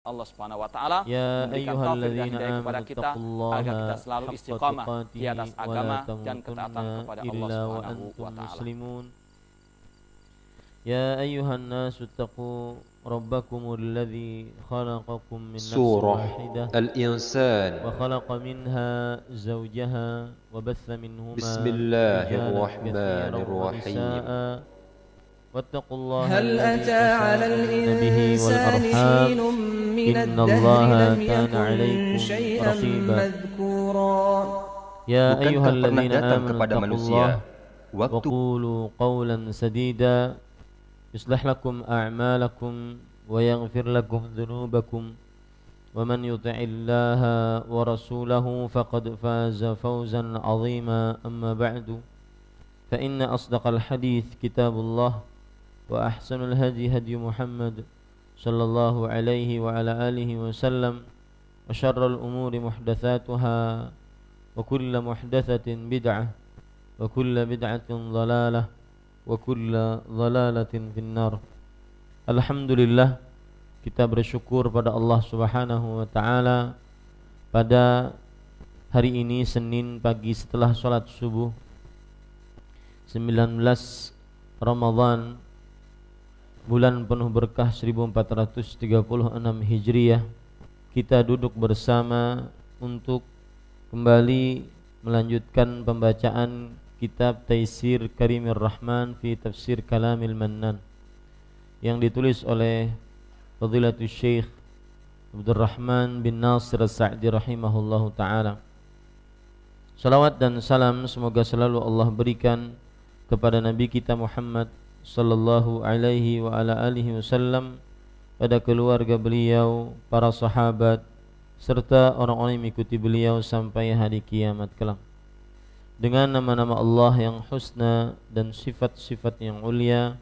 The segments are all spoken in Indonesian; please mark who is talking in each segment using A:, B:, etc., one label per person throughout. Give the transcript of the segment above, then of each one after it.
A: Allah Subhanahu wa taala
B: Ya
A: memberikan taufik dan
B: ayyuhalladzina
A: hidayah kepada
B: amanu
A: kita agar kita selalu
B: haqqa
A: istiqamah
B: tuqatih
A: di atas
B: wa la
A: agama dan
B: tamutunna
A: ketaatan kepada Allah
B: illa wa
A: Subhanahu
B: antum
A: wa taala.
B: muslimun. Ya ayyuhan nasu taqu rabbakumul ladzi khalaqakum min nafsin
C: Surah
B: wahidah
C: Al-Insan.
B: wa khalaqa minha zawjaha wa batha minhuma
C: Bismillahirrahmanirrahim.
B: واتقوا الله
D: هل أتى على
B: تساءلون به
D: الإنسان
B: والأرحام
D: حين من
B: إن
D: الدهر
B: الله
D: لم
B: كان
D: يكن
B: عليكم
D: شيئا
B: رقيبا
D: مذكورا
B: يا أيها
C: Bukankah pernah
B: الذين
C: datang
B: آمنوا
C: kepada
B: اتقوا
C: manusia
B: الله
C: waktu
B: وقولوا قولا سديدا يصلح لكم أعمالكم ويغفر لكم ذنوبكم ومن يطع الله ورسوله فقد فاز فوزا عظيما أما بعد فإن أصدق الحديث كتاب الله وأحسن الهدي هدي محمد صلى الله عليه وعلى آله وسلم وشر الأمور محدثاتها وكل محدثة بدعة وكل بدعة ضلالة وكل ضلالة في النار. Alhamdulillah, kita bersyukur pada Allah Subhanahu wa taala pada hari ini Senin pagi setelah sholat subuh 19 Ramadan bulan penuh berkah 1436 Hijriah, kita duduk bersama untuk kembali melanjutkan pembacaan kitab Taisir Karimir Rahman fi Tafsir Kalamil Mannan yang ditulis oleh Fadilatul Syekh Abdurrahman bin Nasir As-Sa'di rahimahullahu ta'ala. Salawat dan salam semoga selalu Allah berikan kepada Nabi kita Muhammad sallallahu alaihi wa ala alihi wasallam, pada keluarga beliau, para sahabat, serta orang-orang yang mengikuti beliau sampai hari kiamat kelak. Dengan nama-nama Allah yang husna dan sifat-sifat yang ulia,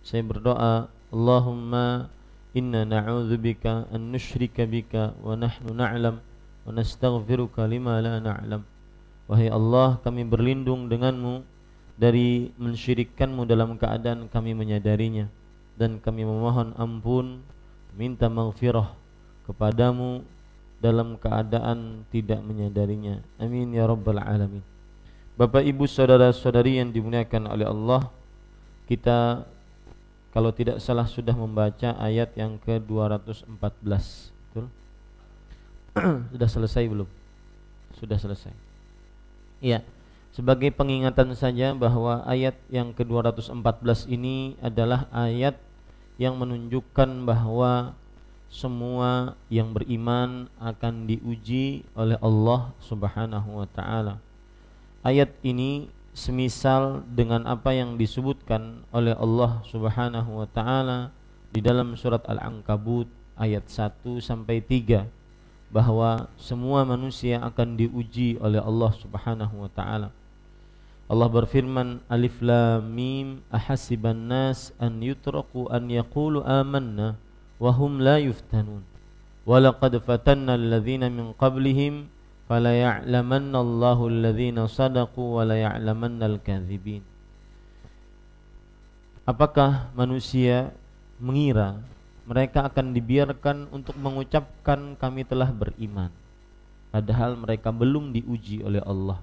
B: saya berdoa, Allahumma inna na'udzubika an nusyrika bika wa nahnu na'lam wa nastaghfiruka lima la na'lam. Wahai Allah, kami berlindung denganmu dari mensyirikkanmu dalam keadaan kami menyadarinya, dan kami memohon ampun, minta maghfirah kepadamu dalam keadaan tidak menyadarinya. Amin ya rabbal alamin. Bapak ibu saudara-saudari yang dimuliakan oleh Allah, kita kalau tidak salah sudah membaca ayat yang ke-214. Betul? Sudah selesai belum? Sudah selesai. Iya. Sebagai pengingatan saja bahwa ayat yang ke-214 ini adalah ayat yang menunjukkan bahwa semua yang beriman akan diuji oleh Allah Subhanahu wa taala. Ayat ini semisal dengan apa yang disebutkan oleh Allah Subhanahu wa taala di dalam surat Al-Ankabut ayat 1 sampai 3, bahwa semua manusia akan diuji oleh Allah Subhanahu wa taala. Allah berfirman, Alif Lam Mim, ahasiban nas an yutraku an yaqulu amanna wa hum la yuftanun wa laqad fatanna alladhina min qablihim fala ya'lamanna Allahu alladhina sadaqu wa la ya'lamanna al-kadhibin. Apakah manusia mengira mereka akan dibiarkan untuk mengucapkan kami telah beriman, padahal mereka belum diuji oleh Allah?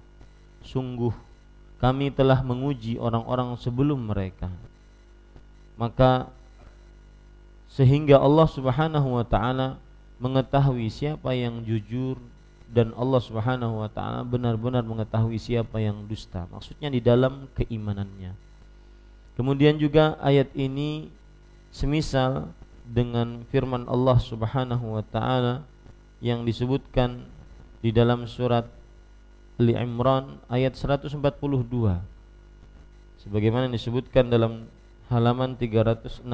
B: Sungguh kami telah menguji orang-orang sebelum mereka. Maka sehingga Allah Subhanahu wa taala mengetahui siapa yang jujur, dan Allah Subhanahu wa taala benar-benar mengetahui siapa yang dusta. Maksudnya di dalam keimanannya. Kemudian juga ayat ini semisal dengan firman Allah Subhanahu wa taala yang disebutkan di dalam surat Ali Imran ayat 142, sebagaimana disebutkan dalam halaman 368,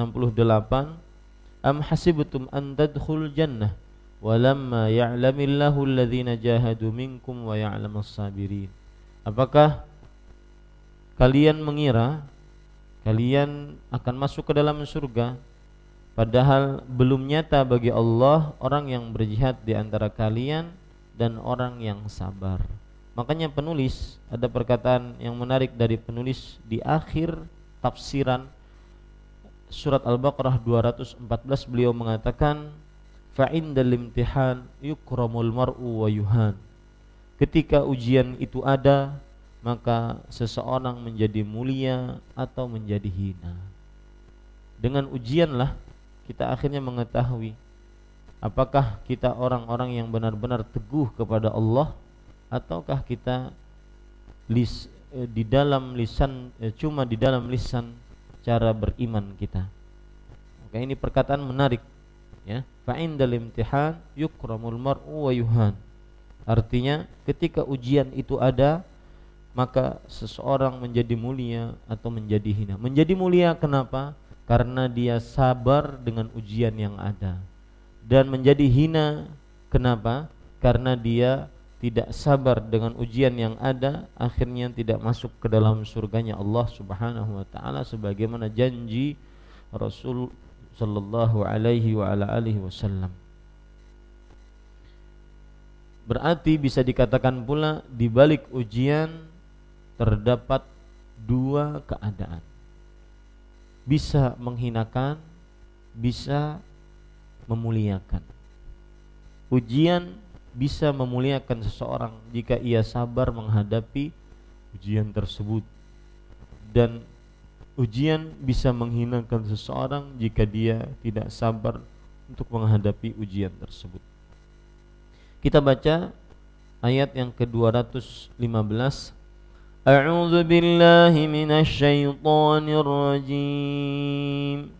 B: am hasibtum an tadkhulul jannah walamma ya'lamillahu alladhina jahadu minkum wa ya'lamus sabirin. Apakah kalian mengira kalian akan masuk ke dalam surga, padahal belum nyata bagi Allah orang yang berjihad di antara kalian dan orang yang sabar. Makanya penulis, ada perkataan yang menarik dari penulis di akhir tafsiran surat Al-Baqarah 214, beliau mengatakan fa indal imtihan yukramul mar'u wa yuhan. Ketika ujian itu ada, maka seseorang menjadi mulia atau menjadi hina. Dengan ujianlah kita akhirnya mengetahui apakah kita orang-orang yang benar-benar teguh kepada Allah, ataukah kita cuma di dalam lisan cara beriman kita. Maka ini perkataan menarik, ya. Fa indal imtihan yukramul mar'u wa yuhan. Artinya ketika ujian itu ada, maka seseorang menjadi mulia atau menjadi hina. Menjadi mulia kenapa? Karena dia sabar dengan ujian yang ada. Dan menjadi hina kenapa? Karena dia tidak sabar dengan ujian yang ada, akhirnya tidak masuk ke dalam surganya Allah Subhanahu wa taala sebagaimana janji Rasul sallallahu alaihi wa ala alihi wasallam. Berarti bisa dikatakan pula di balik ujian terdapat dua keadaan. Bisa menghinakan, bisa memuliakan. Ujian bisa memuliakan seseorang jika ia sabar menghadapi ujian tersebut, dan ujian bisa menghinakan seseorang jika dia tidak sabar untuk menghadapi ujian tersebut. Kita baca ayat yang ke-215. A'udzu billahi minasy syaithanir rajim.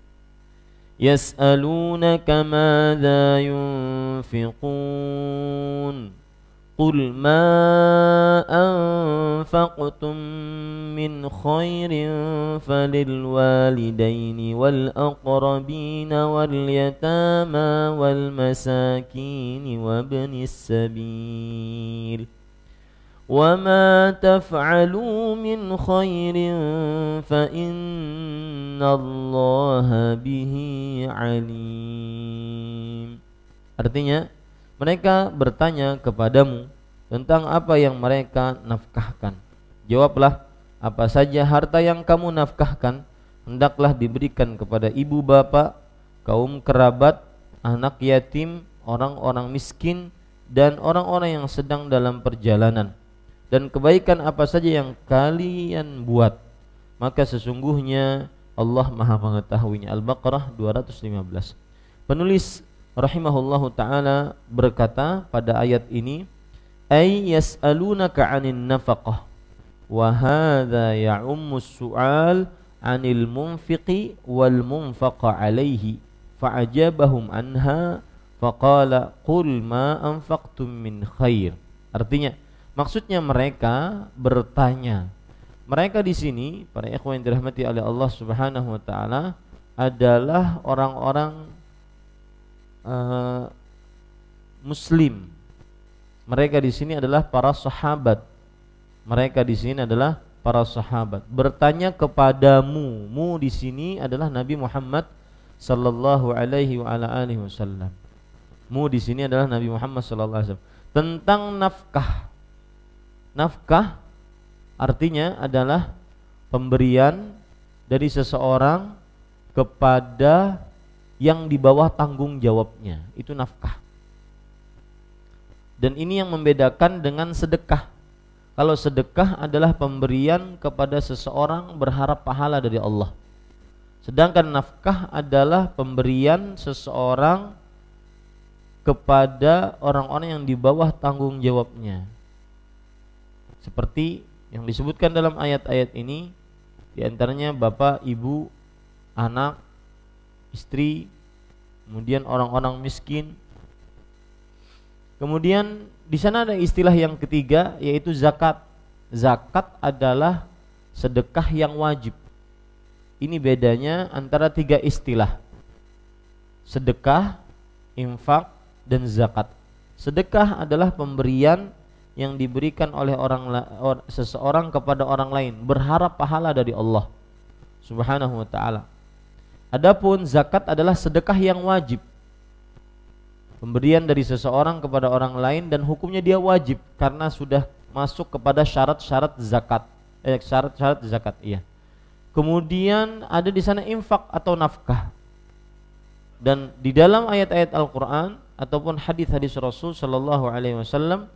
B: Yas'alunaka madza yunfiqun qul ma anfaqtum min khairin falil walidaini wal aqrabin wal yatama wal masakin wabnis sabil وَمَا تَفْعَلُوا مِنْ خَيْرٍ فَإِنَّ اللَّهَ بِهِ عَلِيمٌ. Artinya, mereka bertanya kepadamu tentang apa yang mereka nafkahkan. Jawablah, apa saja harta yang kamu nafkahkan hendaklah diberikan kepada ibu bapa, kaum kerabat, anak yatim, orang-orang miskin, dan orang-orang yang sedang dalam perjalanan. Dan kebaikan apa saja yang kalian buat, maka sesungguhnya Allah Maha mengetahuinya. Al-Baqarah 215. Penulis rahimahullahu ta'ala berkata pada ayat ini, ay yas'alunaka 'anin nafaqah wa hadza ya'ummus su'al 'anil munfiqi wal munfaqa 'alaihi fa'ajabahum anha faqala qul ma anfaqtum min khair. Artinya, maksudnya mereka bertanya. Mereka di sini, para ikhwan yang dirahmati oleh Allah Subhanahu wa taala, adalah orang-orang muslim. Mereka di sini adalah para sahabat. Mereka di sini adalah para sahabat. Bertanya kepadamu. Mu di sini adalah Nabi Muhammad sallallahu alaihi wa ala alihi wasallam. Mu di sini adalah Nabi Muhammad sallallahu alaihi wasallam tentang nafkah. Nafkah artinya adalah pemberian dari seseorang kepada yang di bawah tanggung jawabnya. Itu nafkah. Dan ini yang membedakan dengan sedekah. Kalau sedekah adalah pemberian kepada seseorang berharap pahala dari Allah. Sedangkan nafkah adalah pemberian seseorang kepada orang-orang yang di bawah tanggung jawabnya. Seperti yang disebutkan dalam ayat-ayat ini, di antaranya bapak, ibu, anak, istri, kemudian orang-orang miskin. Kemudian di sana ada istilah yang ketiga, yaitu zakat. Zakat adalah sedekah yang wajib. Ini bedanya antara tiga istilah: sedekah, infak, dan zakat. Sedekah adalah pemberian yang diberikan oleh seseorang kepada orang lain, berharap pahala dari Allah Subhanahu wa ta'ala. Adapun zakat adalah sedekah yang wajib, pemberian dari seseorang kepada orang lain, dan hukumnya dia wajib karena sudah masuk kepada syarat-syarat zakat. Syarat-syarat zakat, iya. Kemudian ada di sana infak atau nafkah. Dan di dalam ayat-ayat Al-Quran ataupun hadis-hadis Rasul sallallahu alaihi wasallam,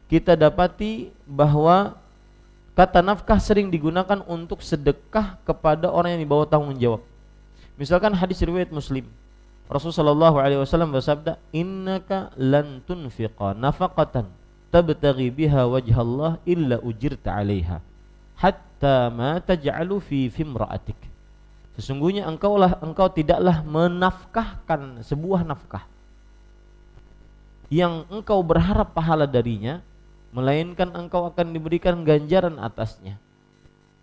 B: kita dapati bahwa kata nafkah sering digunakan untuk sedekah kepada orang yang di bawah tanggung jawab. Misalkan hadis riwayat Muslim, Rasul sallallahu alaihi wasallam bersabda, "Innaka lan tunfiqa nafaqatan tabtaghi biha wajhallah illa ujirta 'alaiha hatta ma taj'alu fi imra'atik." Sesungguhnya engkau tidaklah menafkahkan sebuah nafkah yang engkau berharap pahala darinya, melainkan engkau akan diberikan ganjaran atasnya,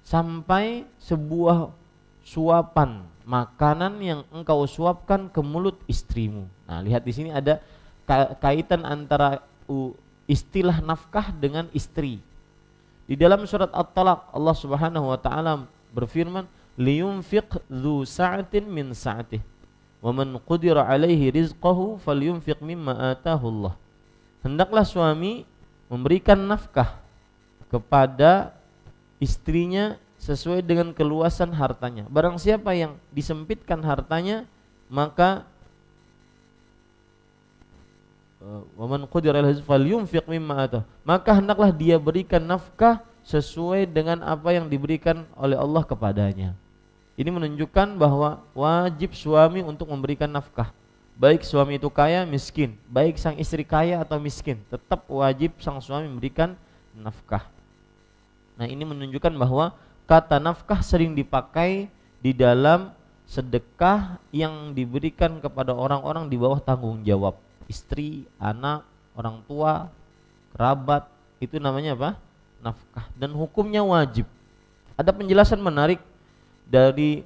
B: sampai sebuah suapan makanan yang engkau suapkan ke mulut istrimu. Nah, lihat di sini ada kaitan antara istilah nafkah dengan istri. Di dalam surat At-Talaq, Allah Subhanahu wa taala berfirman, "Liyunfiq dzu sa'atin min sa'atihi, wa man qudira 'alaihi rizqahu falyunfiq mimma ataahu Allah." Hendaklah suami memberikan nafkah kepada istrinya sesuai dengan keluasan hartanya. Barang siapa yang disempitkan hartanya, maka waman qudira alaihi falyunfiq mimma atah, maka hendaklah dia berikan nafkah sesuai dengan apa yang diberikan oleh Allah kepadanya. Ini menunjukkan bahwa wajib suami untuk memberikan nafkah. Baik suami itu kaya miskin, baik sang istri kaya atau miskin, tetap wajib sang suami memberikan nafkah. Nah, ini menunjukkan bahwa kata nafkah sering dipakai di dalam sedekah yang diberikan kepada orang-orang di bawah tanggung jawab. Istri, anak, orang tua, kerabat, itu namanya apa? Nafkah. Dan hukumnya wajib. Ada penjelasan menarik dari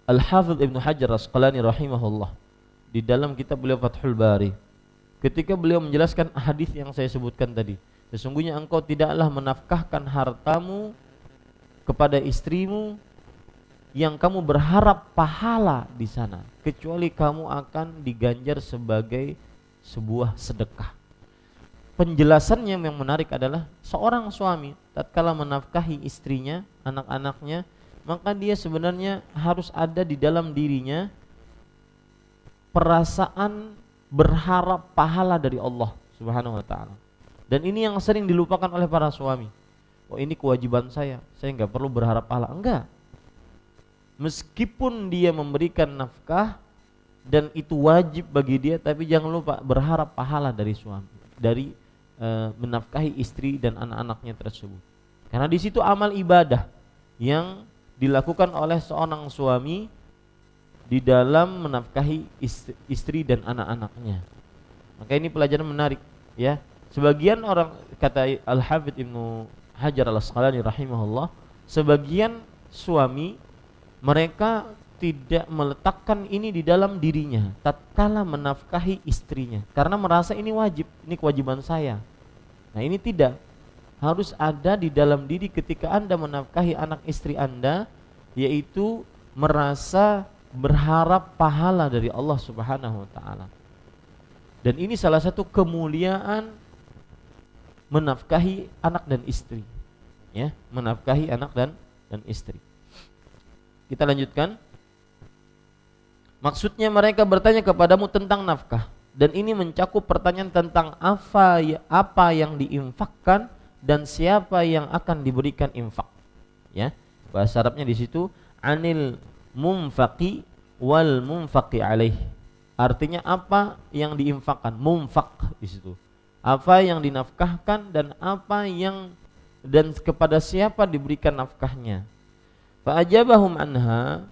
B: Al-Hafidz Ibnu Hajar Asqalani rahimahullah di dalam kitab beliau Fathul Bari, ketika beliau menjelaskan hadis yang saya sebutkan tadi. Sesungguhnya engkau tidaklah menafkahkan hartamu kepada istrimu yang kamu berharap pahala di sana, kecuali kamu akan diganjar sebagai sebuah sedekah. Penjelasannya yang menarik adalah seorang suami tatkala menafkahi istrinya, anak-anaknya, maka dia sebenarnya harus ada di dalam dirinya perasaan berharap pahala dari Allah Subhanahu wa taala. Dan ini yang sering dilupakan oleh para suami. Oh, ini kewajiban saya enggak perlu berharap pahala. Enggak. Meskipun dia memberikan nafkah dan itu wajib bagi dia, tapi jangan lupa berharap pahala dari suami, dari menafkahi istri dan anak-anaknya tersebut. Karena di situ amal ibadah yang dilakukan oleh seorang suami di dalam menafkahi istri dan anak-anaknya. Maka ini pelajaran menarik, ya. Sebagian orang, kata Al-Hafidz Ibnu Hajar Al-Asqalani rahimahullah, sebagian suami mereka tidak meletakkan ini di dalam dirinya tatkala menafkahi istrinya, karena merasa ini wajib, ini kewajiban saya. Nah, ini tidak harus ada di dalam diri ketika Anda menafkahi anak istri Anda, yaitu merasa berharap pahala dari Allah Subhanahu wa taala. Dan ini salah satu kemuliaan menafkahi anak dan istri, ya, menafkahi anak dan istri. Kita lanjutkan. Maksudnya mereka bertanya kepadamu tentang nafkah, dan ini mencakup pertanyaan tentang apa yang diinfakkan dan siapa yang akan diberikan infak. Ya, bahasa Arabnya di situ anil munfaqi wal munfaqi alaih. Artinya apa yang diinfakkan, munfaq di situ. Apa yang dinafkahkan dan dan kepada siapa diberikan nafkahnya. Fa ajabahum anha,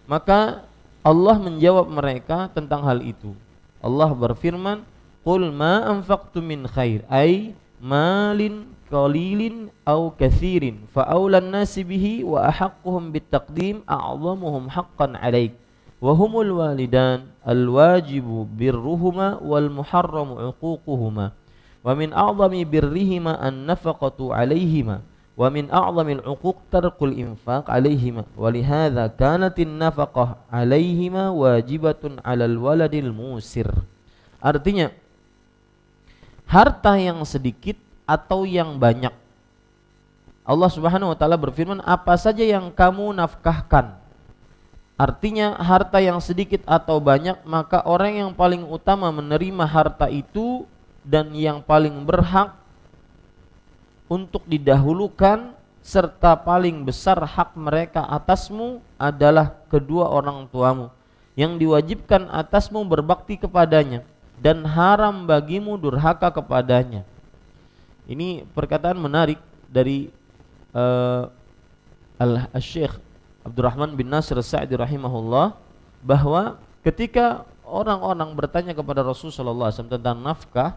B: maka Allah menjawab mereka tentang hal itu. Allah berfirman, "Qul ma anfaqtum min khair ay malin qalilin aw katsirin fa aulan nasi bihi wa ahaqquhum bittaqdim a'zamuhum haqqan 'alaik wa humul walidan alwajibu birruhuma wal muharramu 'uququhuma wa min a'zami birrihima an-nafaqatu 'alaihima wa min a'zamil 'uquq tarkul infaq 'alaihima wa lihadza kanatin nafaqah 'alaihima wajibatun 'alal waladil musir." Artinya, harta yang sedikit atau yang banyak, Allah Subhanahu wa taala berfirman, apa saja yang kamu nafkahkan Artinya harta yang sedikit atau banyak, maka orang yang paling utama menerima harta itu dan yang paling berhak untuk didahulukan serta paling besar hak mereka atasmu adalah kedua orang tuamu, yang diwajibkan atasmu berbakti kepadanya dan haram bagimu durhaka kepadanya. Ini perkataan menarik dari Al-Syekh Abdurrahman bin Nasir As-Sa'di rahimahullah, bahwa ketika orang-orang bertanya kepada Rasulullah SAW tentang nafkah,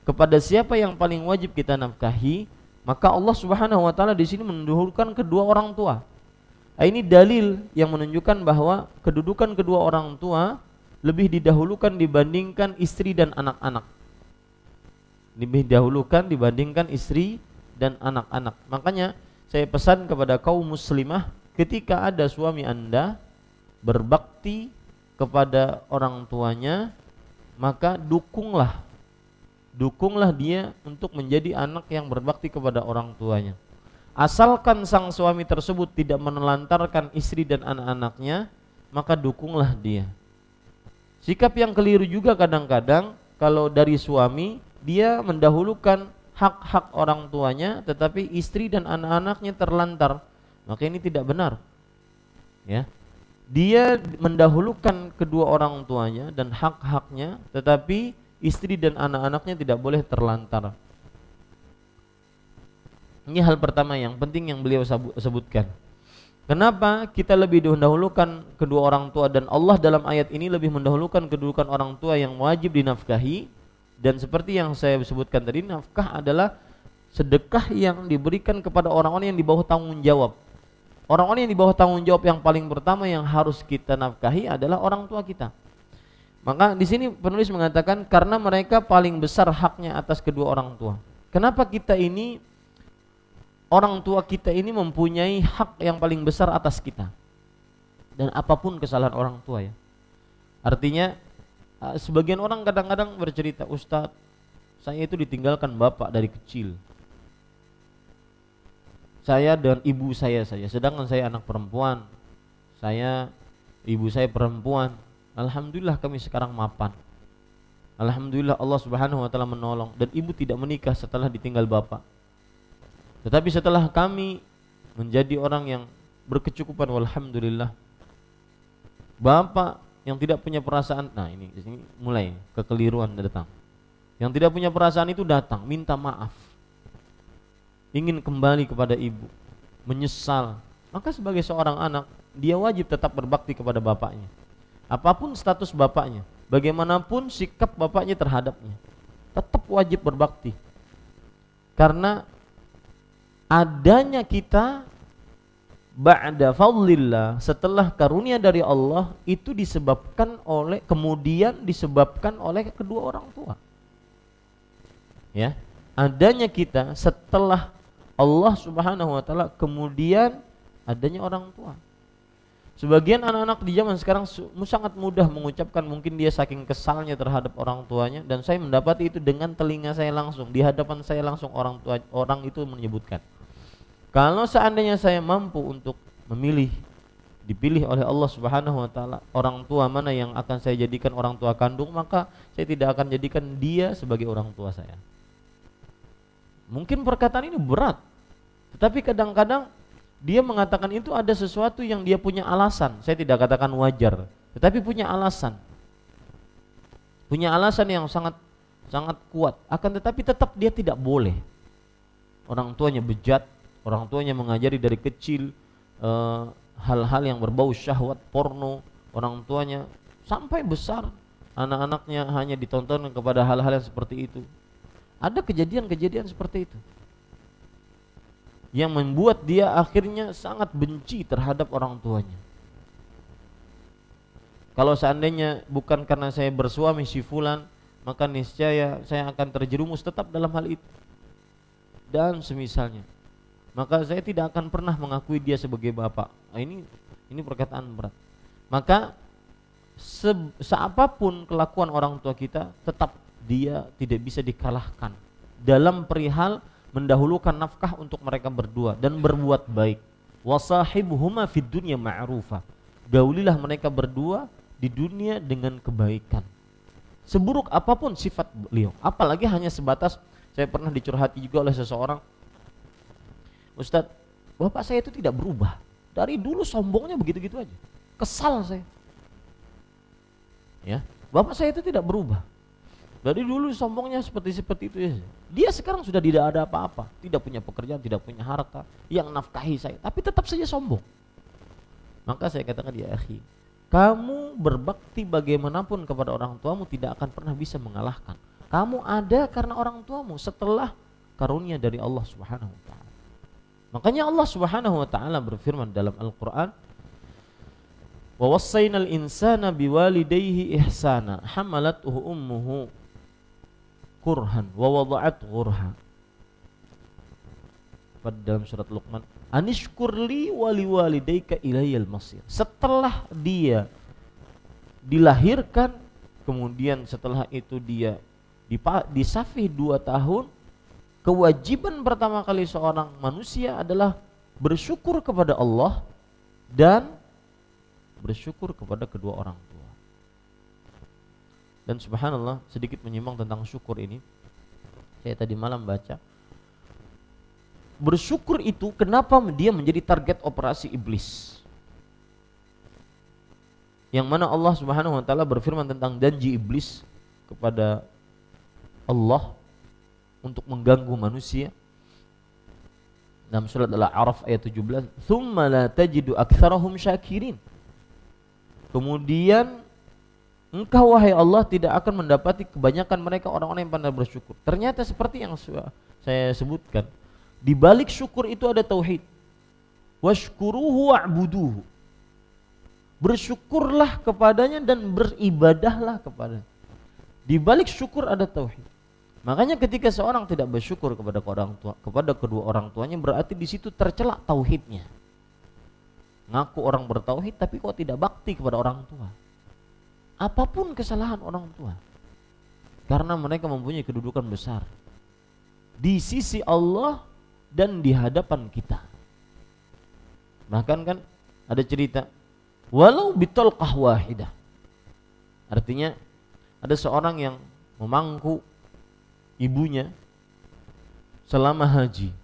B: kepada siapa yang paling wajib kita nafkahi, maka Allah Subhanahu wa taala di sini mendahulukan kedua orang tua. Ini dalil yang menunjukkan bahwa kedudukan kedua orang tua lebih didahulukan dibandingkan istri dan anak-anak. Lebih didahulukan dibandingkan istri dan anak-anak. Makanya saya pesan kepada kaum muslimah, ketika ada suami Anda berbakti kepada orang tuanya, maka dukunglah dia untuk menjadi anak yang berbakti kepada orang tuanya. Asalkan sang suami tersebut tidak menelantarkan istri dan anak-anaknya, maka dukunglah dia. Sikap yang keliru juga kadang-kadang kalau dari suami, dia mendahulukan hak-hak orang tuanya tetapi istri dan anak-anaknya terlantar, maka ini tidak benar. Ya. Dia mendahulukan kedua orang tuanya dan hak-haknya, tetapi istri dan anak-anaknya tidak boleh terlantar. Ini hal pertama yang penting yang beliau sebutkan. Kenapa kita lebih mendahulukan kedua orang tua, dan Allah dalam ayat ini lebih mendahulukan kedudukan orang tua yang wajib dinafkahi. Dan seperti yang saya sebutkan tadi, nafkah adalah sedekah yang diberikan kepada orang-orang yang di bawah tanggung jawab. Orang-orang yang di bawah tanggung jawab yang paling pertama yang harus kita nafkahi adalah orang tua kita. Maka di sini penulis mengatakan karena mereka paling besar haknya atas kedua orang tua. Kenapa kita ini, orang tua kita ini mempunyai hak yang paling besar atas kita, dan apapun kesalahan orang tua ya. Artinya sebagian orang kadang-kadang bercerita, Ustadz, saya itu ditinggalkan bapak dari kecil, saya dan ibu saya saja, sedangkan saya anak perempuan, ibu saya perempuan. Alhamdulillah kami sekarang mapan. Alhamdulillah Allah Subhanahu wa taala menolong, dan ibu tidak menikah setelah ditinggal bapak. Tetapi setelah kami menjadi orang yang berkecukupan, walhamdulillah, bapak yang tidak punya perasaan, nah ini mulai kekeliruan datang. Yang tidak punya perasaan itu datang minta maaf, ingin kembali kepada ibu, menyesal. Maka sebagai seorang anak, dia wajib tetap berbakti kepada bapaknya. Apapun status bapaknya, bagaimanapun sikap bapaknya terhadapnya, tetap wajib berbakti. Karena adanya kita ba'da fadlillah, setelah karunia dari Allah, itu disebabkan oleh kedua orang tua. Ya, adanya kita setelah Allah Subhanahu wa taala, kemudian adanya orang tua. Sebagian anak-anak di zaman sekarang sangat mudah mengucapkan, mungkin dia saking kesalnya terhadap orang tuanya, dan saya mendapati itu dengan telinga saya langsung, di hadapan saya langsung orang itu menyebutkan, kalau seandainya saya mampu untuk dipilih oleh Allah Subhanahu wa taala orang tua mana yang akan saya jadikan orang tua kandung, maka saya tidak akan jadikan dia sebagai orang tua saya. Mungkin perkataan ini berat, tetapi kadang-kadang dia mengatakan itu ada sesuatu yang dia punya alasan. Saya tidak katakan wajar, tetapi punya alasan. Punya alasan yang sangat kuat. Akan tetapi tetap dia tidak boleh. Orang tuanya bejat, orang tuanya mengajari dari kecil hal-hal yang berbau syahwat, porno. Orang tuanya sampai besar, anak-anaknya hanya ditonton kepada hal-hal yang seperti itu. Ada kejadian-kejadian seperti itu yang membuat dia akhirnya sangat benci terhadap orang tuanya. Kalau seandainya bukan karena saya bersuami si fulan, maka niscaya saya akan terjerumus tetap dalam hal itu, dan semisalnya. Maka saya tidak akan pernah mengakui dia sebagai bapak. Nah, ini perkataan berat. Maka seapapun kelakuan orang tua kita, tetap dia tidak bisa dikalahkan dalam perihal mendahulukan nafkah untuk mereka berdua dan berbuat baik. Wasahibuhuma fid dunya ma'rufa. gaulilah mereka berdua di dunia dengan kebaikan. Seburuk apapun sifat beliau, apalagi hanya sebatas, saya pernah dicurhati juga oleh seseorang, Ustadz, bapak saya itu tidak berubah, dari dulu sombongnya begitu-gitu aja, kesal saya. Ya, bapak saya itu tidak berubah, dari dulu sombongnya seperti itu ya. Dia sekarang sudah tidak ada apa-apa, tidak punya pekerjaan, tidak punya harta yang nafkahi saya, tapi tetap saja sombong. Maka saya katakan, ya akhi, kamu berbakti bagaimanapun kepada orang tuamu tidak akan pernah bisa mengalahkan. Kamu ada karena orang tuamu setelah karunia dari Allah Subhanahu wa taala. Makanya Allah Subhanahu wa taala berfirman dalam Al-Qur'an, "Wa wassaynal insana biwalidayhi ihsana, hamalathu ummuhu kurhan wa wada'at ghurha." Pada dalam surat Luqman, anishkurli wali walidayka ilayal masir. Setelah dia dilahirkan, kemudian setelah itu dia disafih 2 tahun, kewajiban pertama kali seorang manusia adalah bersyukur kepada Allah dan bersyukur kepada kedua orang tua. Dan subhanallah, sedikit menyimak tentang syukur ini, saya tadi malam baca, bersyukur itu kenapa dia menjadi target operasi iblis. Yang mana Allah Subhanahu wa taala berfirman tentang janji iblis kepada Allah untuk mengganggu manusia. Dalam surat Al-A'raf ayat 17, "Tsumma la tajidu aktsarahum syakirin." Kemudian engkau wahai Allah tidak akan mendapati kebanyakan mereka orang-orang yang pandai bersyukur. Ternyata seperti yang saya sebutkan, di balik syukur itu ada tauhid. Washkuruhu wa'buduhu. Bersyukurlah kepadanya dan beribadahlah kepadanya. Di balik syukur ada tauhid. Makanya ketika seorang tidak bersyukur kepada kedua orang tuanya, berarti di situ tercela tauhidnya. Ngaku orang bertauhid tapi kok tidak bakti kepada orang tua. Apapun kesalahan orang tua, karena mereka mempunyai kedudukan besar di sisi Allah dan di hadapan kita. Bahkan kan ada cerita, walau bitolqah wahidah. Artinya ada seorang yang memangku ibunya selama haji.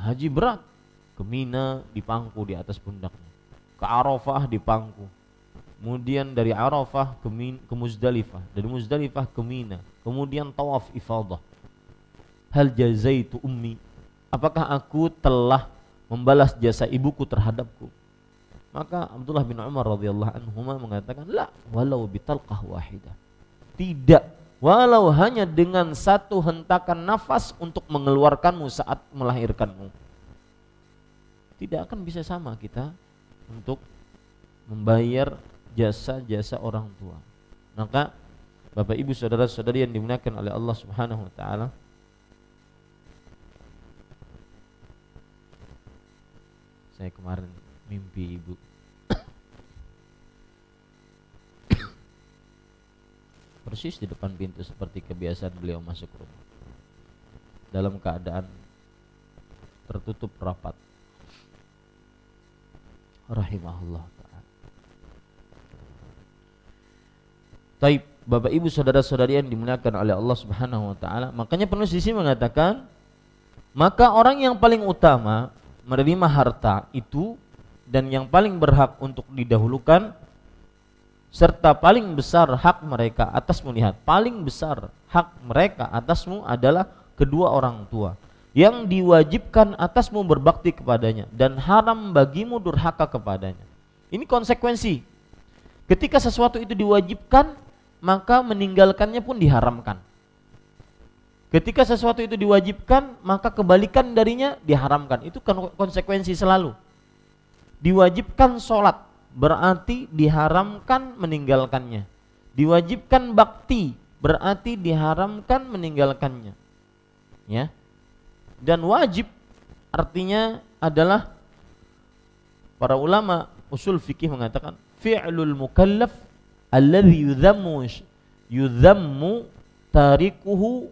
B: Haji berat, ke Mina dipangku di atas pundaknya, ke Arafah dipangku, kemudian dari Arafah ke Muzdalifah, dari Muzdalifah ke Mina, kemudian tawaf ifadah. Hal jazaitu ummi, apakah aku telah membalas jasa ibuku terhadapku? Maka Abdullah bin Umar radhiyallahu anhuma mengatakan, la, walau bitalqah wahidah. Tidak, walau hanya dengan satu hentakan nafas untuk mengeluarkanmu saat melahirkanmu. Tidak akan bisa sama kita untuk membayar jasa-jasa orang tua. Maka Bapak Ibu saudara-saudari yang dimuliakan oleh Allah Subhanahu wa taala, saya kemarin mimpi ibu persis di depan pintu seperti kebiasaan beliau masuk rumah, dalam keadaan tertutup rapat. Rahimahullah ta'ala. Taib, Bapak Ibu saudara-saudari yang dimuliakan oleh Allah Subhanahu wa taala, makanya penulis di sini mengatakan, maka orang yang paling utama menerima harta itu dan yang paling berhak untuk didahulukan serta paling besar hak mereka atasmu, lihat, paling besar hak mereka atasmu adalah kedua orang tua, yang diwajibkan atasmu berbakti kepadanya dan haram bagimu durhaka kepadanya. Ini konsekuensi. Ketika sesuatu itu diwajibkan, maka meninggalkannya pun diharamkan. Ketika sesuatu itu diwajibkan, maka kebalikan darinya diharamkan. Itu konsekuensi selalu. Diwajibkan sholat, berarti diharamkan meninggalkannya. Diwajibkan bakti, berarti diharamkan meninggalkannya. Ya. Dan wajib artinya adalah, para ulama usul fikih mengatakan, fi'lul mukallaf alladhi yudhammu tarikuhu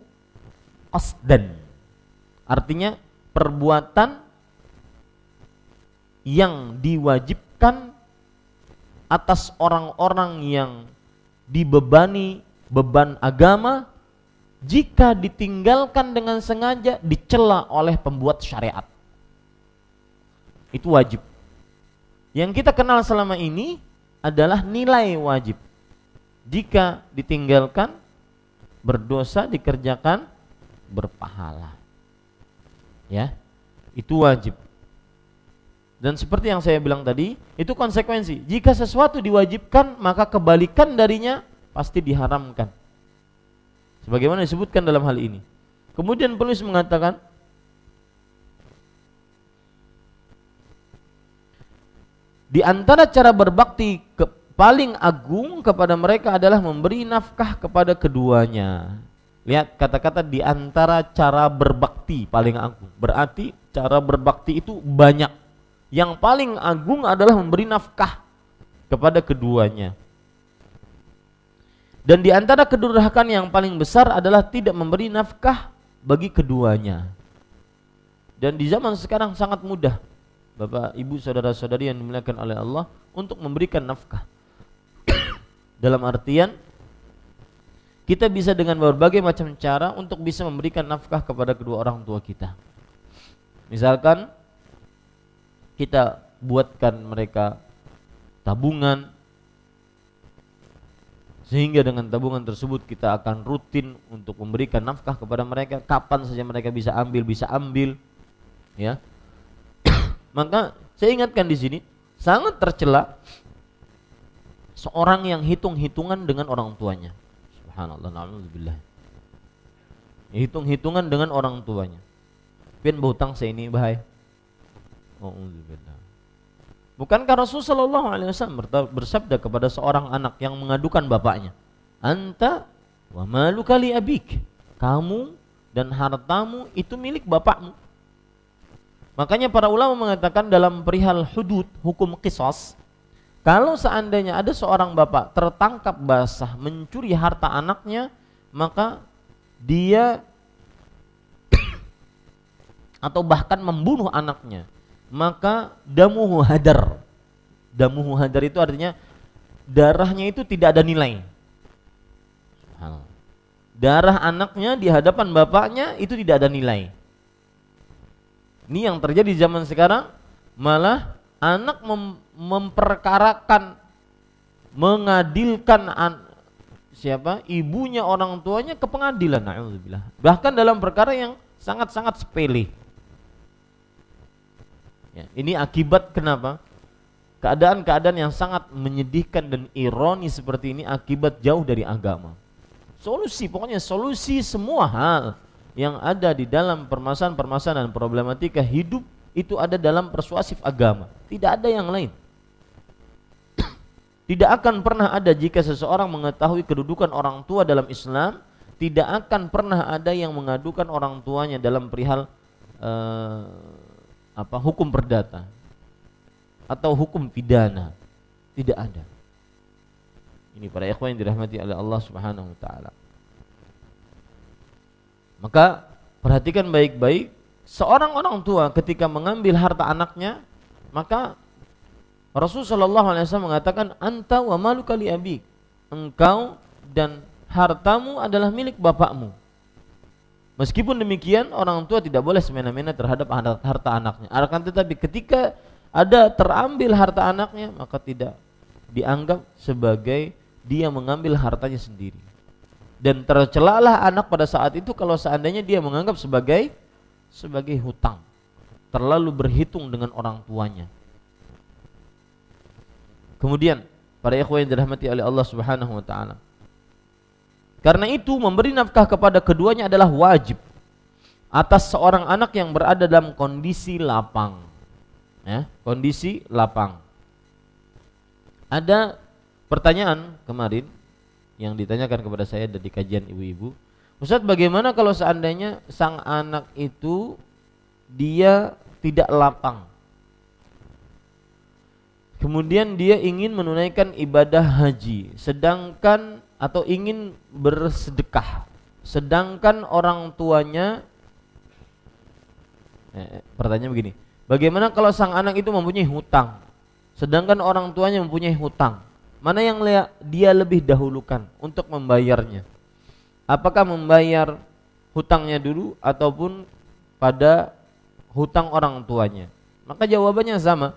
B: qasdan. Artinya perbuatan yang diwajibkan atas orang-orang yang dibebani beban agama jika ditinggalkan dengan sengaja dicela oleh pembuat syariat. Itu wajib. Yang kita kenal selama ini adalah nilai wajib. Jika ditinggalkan berdosa, dikerjakan berpahala. Ya, itu wajib. Dan seperti yang saya bilang tadi, itu konsekuensi. Jika sesuatu diwajibkan, maka kebalikan darinya pasti diharamkan. Sebagaimana disebutkan dalam hal ini. Kemudian penulis mengatakan, di antara cara berbakti paling agung kepada mereka adalah memberi nafkah kepada keduanya. Lihat kata-kata di antara cara berbakti paling agung. Berarti cara berbakti itu banyak. Yang paling agung adalah memberi nafkah kepada keduanya. Dan di antara kedurhakaan yang paling besar adalah tidak memberi nafkah bagi keduanya. Dan di zaman sekarang sangat mudah, Bapak, Ibu, saudara-saudari yang dimuliakan oleh Allah, untuk memberikan nafkah. Dalam artian kita bisa dengan berbagai macam cara untuk bisa memberikan nafkah kepada kedua orang tua kita. Misalkan kita buatkan mereka tabungan, sehingga dengan tabungan tersebut kita akan rutin untuk memberikan nafkah kepada mereka. Kapan saja mereka bisa ambil, ya. Maka saya ingatkan di sini, sangat tercela seorang yang hitung-hitungan dengan orang tuanya. Subhanallah, na'udzubillah. Hitung-hitungan dengan orang tuanya. Pian bahutang saya ini bahaya. Bukankah Rasulullah SAW bersabda kepada seorang anak yang mengadukan bapaknya, anta wa maluka li abik, kamu dan hartamu itu milik bapakmu. Makanya para ulama mengatakan dalam perihal hudud, hukum qisas, kalau seandainya ada seorang bapak tertangkap basah mencuri harta anaknya, maka dia atau bahkan membunuh anaknya, maka damuhu hadar. Damuhu hadar itu artinya darahnya itu tidak ada nilai. Darah anaknya di hadapan bapaknya itu tidak ada nilai. Ini yang terjadi zaman sekarang, malah anak memperkarakan, mengadilkan ibunya, orang tuanya ke pengadilan. Na'udzubillah. Bahkan dalam perkara yang sangat-sangat sepele. Ya, ini akibat kenapa? Keadaan-keadaan yang sangat menyedihkan dan ironi seperti ini akibat jauh dari agama. Pokoknya solusi semua hal yang ada di dalam permasalahan-permasalahan dan problematika hidup itu ada dalam persuasif agama. Tidak ada yang lain. Tidak akan pernah ada jika seseorang mengetahui kedudukan orang tua dalam Islam, tidak akan pernah ada yang mengadukan orang tuanya dalam perihal hukum perdata atau hukum pidana. Tidak ada. Ini para ikhwan yang dirahmati oleh Allah Subhanahu wa taala. Maka perhatikan baik-baik, seorang orang tua ketika mengambil harta anaknya, maka Rasulullah SAW mengatakan, anta wa maluka li abik, engkau dan hartamu adalah milik bapakmu. Meskipun demikian, orang tua tidak boleh semena-mena terhadap harta anaknya. Akan tetapi ketika ada terambil harta anaknya, maka tidak dianggap sebagai dia mengambil hartanya sendiri. Dan tercelalah anak pada saat itu kalau seandainya dia menganggap sebagai hutang, terlalu berhitung dengan orang tuanya. Kemudian para ikhwan yang dirahmati oleh Allah Subhanahu wa taala, karena itu memberi nafkah kepada keduanya adalah wajib atas seorang anak yang berada dalam kondisi lapang. Ya, kondisi lapang. Ada pertanyaan kemarin yang ditanyakan kepada saya dari kajian ibu-ibu, Ustaz, bagaimana kalau seandainya sang anak itu dia tidak lapang, kemudian dia ingin menunaikan ibadah haji, sedangkan atau ingin bersedekah, sedangkan orang tuanya pertanyaan begini, bagaimana kalau sang anak itu mempunyai hutang, sedangkan orang tuanya mempunyai hutang. Mana yang dia lebih dahulukan untuk membayarnya? Apakah membayar hutangnya dulu ataupun pada hutang orang tuanya? Maka jawabannya sama,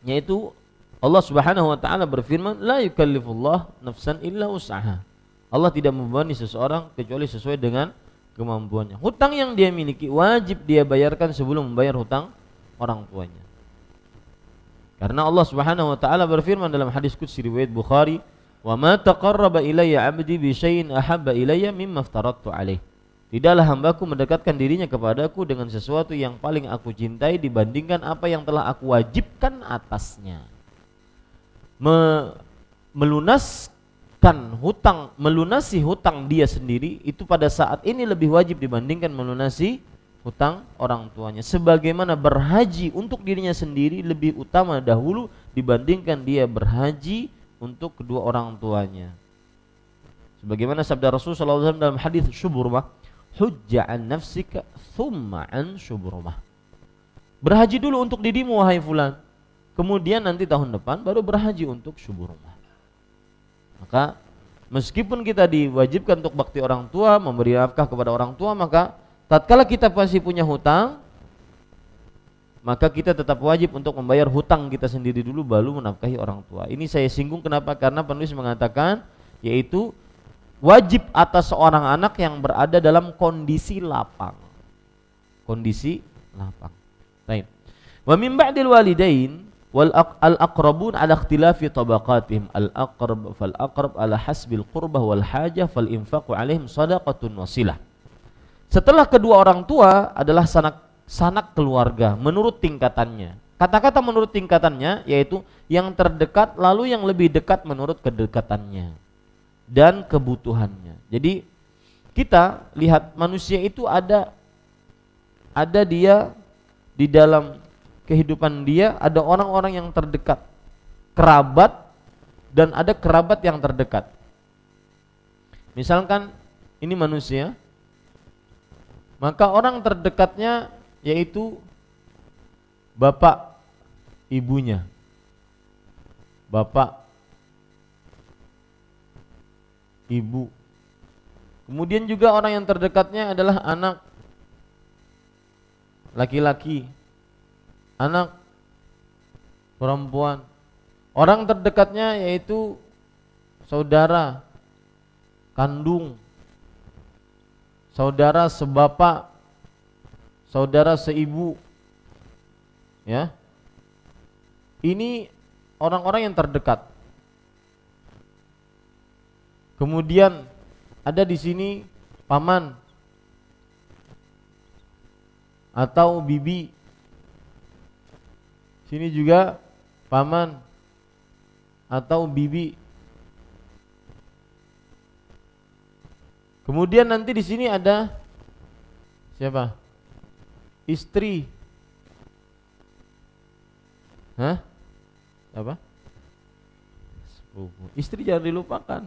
B: yaitu Allah Subhanahu wa taala berfirman, la yukallifullah nafsan illa wus'aha. Allah tidak membebani seseorang kecuali sesuai dengan kemampuannya. Hutang yang dia miliki wajib dia bayarkan sebelum membayar hutang orang tuanya. Karena Allah Subhanahu wa taala berfirman dalam hadis qudsi riwayat Bukhari, "Wa ma taqarraba ilayya 'abdi bi syai'in ahabba ilayya mimma aftaradtu 'alaih." Tidaklah hambaku mendekatkan dirinya kepadaku dengan sesuatu yang paling aku cintai dibandingkan apa yang telah aku wajibkan atasnya. Melunasi hutang dia sendiri itu pada saat ini lebih wajib dibandingkan melunasi hutang orang tuanya. Sebagaimana berhaji untuk dirinya sendiri lebih utama dahulu dibandingkan dia berhaji untuk kedua orang tuanya. Sebagaimana sabda Rasulullah SAW dalam hadis Syuburmah, hujja an nafsika thumma an Syuburmah. Berhaji dulu untuk dirimu wahai fulan, kemudian nanti tahun depan baru berhaji untuk Syuburmah. Maka meskipun kita diwajibkan untuk bakti orang tua, memberi nafkah kepada orang tua, maka tatkala kita masih punya hutang, maka kita tetap wajib untuk membayar hutang kita sendiri dulu baru menafkahi orang tua. Ini saya singgung kenapa? Karena penulis mengatakan yaitu wajib atas seorang anak yang berada dalam kondisi lapang. Kondisi lapang. Baik. Wa min ba'dil walidain wal aqrabun ala ikhtilafi tabaqatihim al aqrab fal aqrab ala hasbil qurbah wal hajah fal infaqu alaihim shadaqatun wasilah. Setelah kedua orang tua adalah sanak keluarga menurut tingkatannya. Kata-kata menurut tingkatannya yaitu yang terdekat lalu yang lebih dekat menurut kedekatannya dan kebutuhannya. Jadi kita lihat manusia itu ada dia di dalam kehidupan dia, ada orang-orang yang terdekat, kerabat, dan ada kerabat yang terdekat. Misalkan ini manusia, maka orang terdekatnya yaitu bapak ibunya, bapak ibu. Kemudian juga orang yang terdekatnya adalah anak laki-laki, anak perempuan. Orang terdekatnya yaitu saudara kandung, saudara sebapak, saudara seibu. Ya. Ini orang-orang yang terdekat. Kemudian ada di sini paman atau bibi. Sini juga paman atau bibi. Kemudian nanti di sini ada siapa? Istri. Hah? Apa? Istri jangan dilupakan.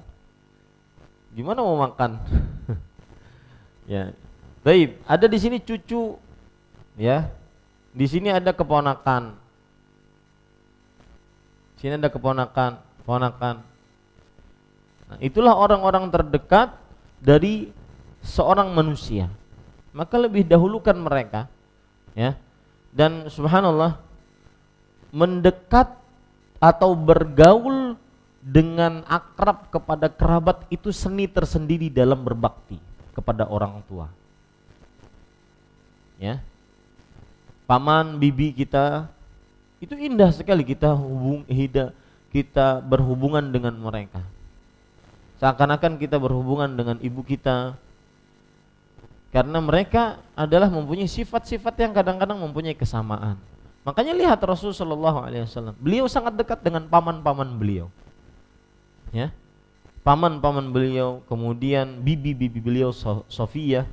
B: Gimana mau makan? Ya. Baik, ada di sini cucu. Ya. Di sini ada keponakan. Sini ada keponakan. Nah, itulah orang-orang terdekat dari seorang manusia. Maka lebih dahulukan mereka, ya. Dan subhanallah, mendekat atau bergaul dengan akrab kepada kerabat itu seni tersendiri dalam berbakti kepada orang tua. Ya. Paman, bibi kita itu indah sekali kita berhubungan dengan mereka. Seakan-akan kita berhubungan dengan ibu kita. Karena mereka adalah mempunyai sifat-sifat yang kadang-kadang mempunyai kesamaan. Makanya lihat Rasulullah SAW, beliau sangat dekat dengan paman-paman beliau. Ya, paman-paman beliau, kemudian bibi-bibi beliau Sofiyah,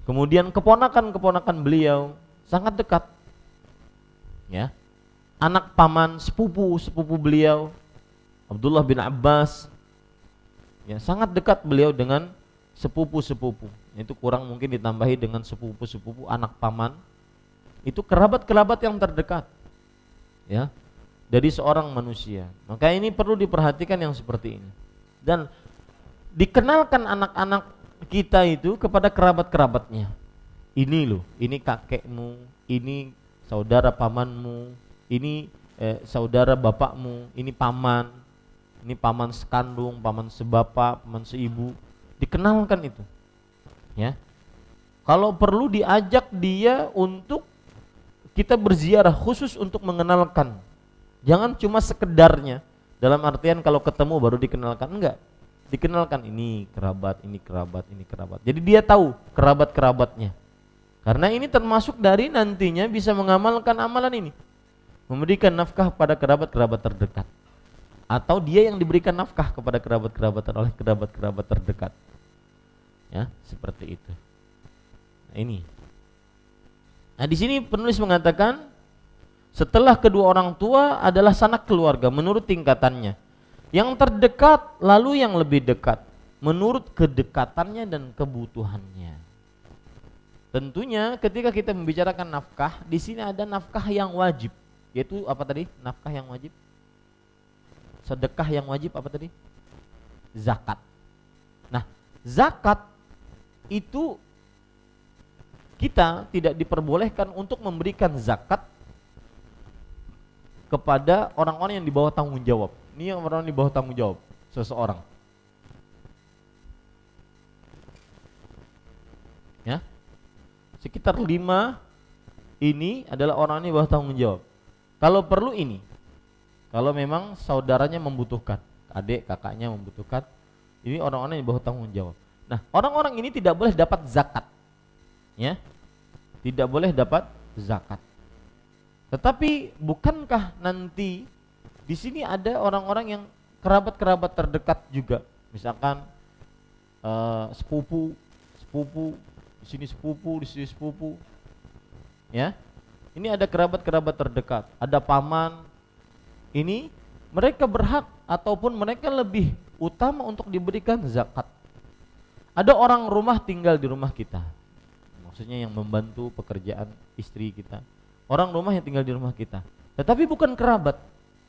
B: kemudian keponakan-keponakan beliau sangat dekat. Ya, anak paman sepupu beliau Abdullah bin Abbas, ya sangat dekat beliau dengan sepupu-sepupu. Itu kurang mungkin ditambahi dengan sepupu-sepupu anak paman. Itu kerabat-kerabat yang terdekat. ya, dari seorang manusia. Maka ini perlu diperhatikan yang seperti ini. Dan dikenalkan anak-anak kita itu kepada kerabat-kerabatnya. Ini loh, ini kakekmu, ini saudara pamanmu, ini saudara bapakmu, ini paman sekandung, paman sebapak, paman seibu. Dikenalkan itu, ya. Kalau perlu diajak dia untuk kita berziarah khusus untuk mengenalkan. Jangan cuma sekedarnya, dalam artian kalau ketemu baru dikenalkan, enggak. Dikenalkan ini kerabat, ini kerabat, ini kerabat. Jadi dia tahu kerabat-kerabatnya. Karena ini termasuk dari nantinya bisa mengamalkan amalan ini. Memberikan nafkah pada kerabat-kerabat terdekat. Atau dia yang diberikan nafkah kepada kerabat-kerabat oleh kerabat-kerabat terdekat. Ya, seperti itu. Nah, ini. Nah, di sini penulis mengatakan setelah kedua orang tua adalah sanak keluarga menurut tingkatannya. Yang terdekat lalu yang lebih dekat menurut kedekatannya dan kebutuhannya. Tentunya ketika kita membicarakan nafkah, di sini ada nafkah yang wajib, yaitu apa tadi? Nafkah yang wajib. Sedekah yang wajib apa tadi? Zakat. Nah, zakat itu kita tidak diperbolehkan untuk memberikan zakat kepada orang-orang yang di bawah tanggung jawab. Ini yang orang di bawah tanggung jawab seseorang. Ya. Sekitar 5 ini adalah orang ini bawah tanggung jawab. Kalau perlu ini, kalau memang saudaranya membutuhkan, adik kakaknya membutuhkan, ini orang-orang yang bawah tanggung jawab. Nah, orang-orang ini tidak boleh dapat zakat, ya, tidak boleh dapat zakat. Tetapi bukankah nanti di sini ada orang-orang yang kerabat-kerabat terdekat juga, misalkan sepupu, di sini sepupu, ya. Ini ada kerabat-kerabat terdekat, ada paman. Ini mereka berhak ataupun mereka lebih utama untuk diberikan zakat. Ada orang rumah tinggal di rumah kita, maksudnya yang membantu pekerjaan istri kita. Orang rumah yang tinggal di rumah kita, tetapi bukan kerabat.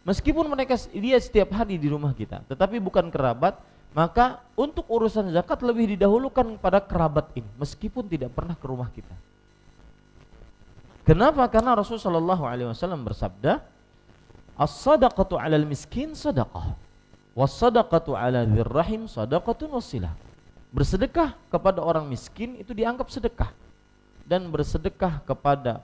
B: Meskipun dia setiap hari di rumah kita, tetapi bukan kerabat. Maka untuk urusan zakat lebih didahulukan pada kerabat ini, meskipun tidak pernah ke rumah kita. Kenapa? Karena Rasulullah SAW bersabda, as-sadaqatu 'alal miskin sadaqah, was-sadaqatu 'ala dzir rahim sadaqatun wasilah. Bersedekah kepada orang miskin itu dianggap sedekah, dan bersedekah kepada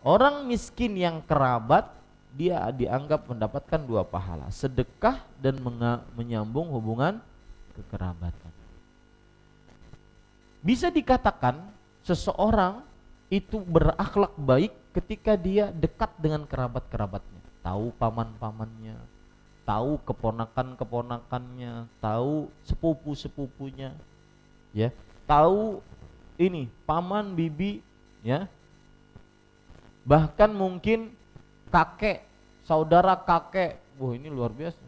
B: orang miskin yang kerabat dia dianggap mendapatkan 2 pahala, sedekah dan menyambung hubungan kekerabatan. Bisa dikatakan seseorang itu berakhlak baik ketika dia dekat dengan kerabat-kerabatnya, tahu paman-pamannya, tahu keponakan-keponakannya, tahu sepupu-sepupunya, ya, tahu ini paman bibi, ya, bahkan mungkin kakek, saudara kakek. Wah, ini luar biasa.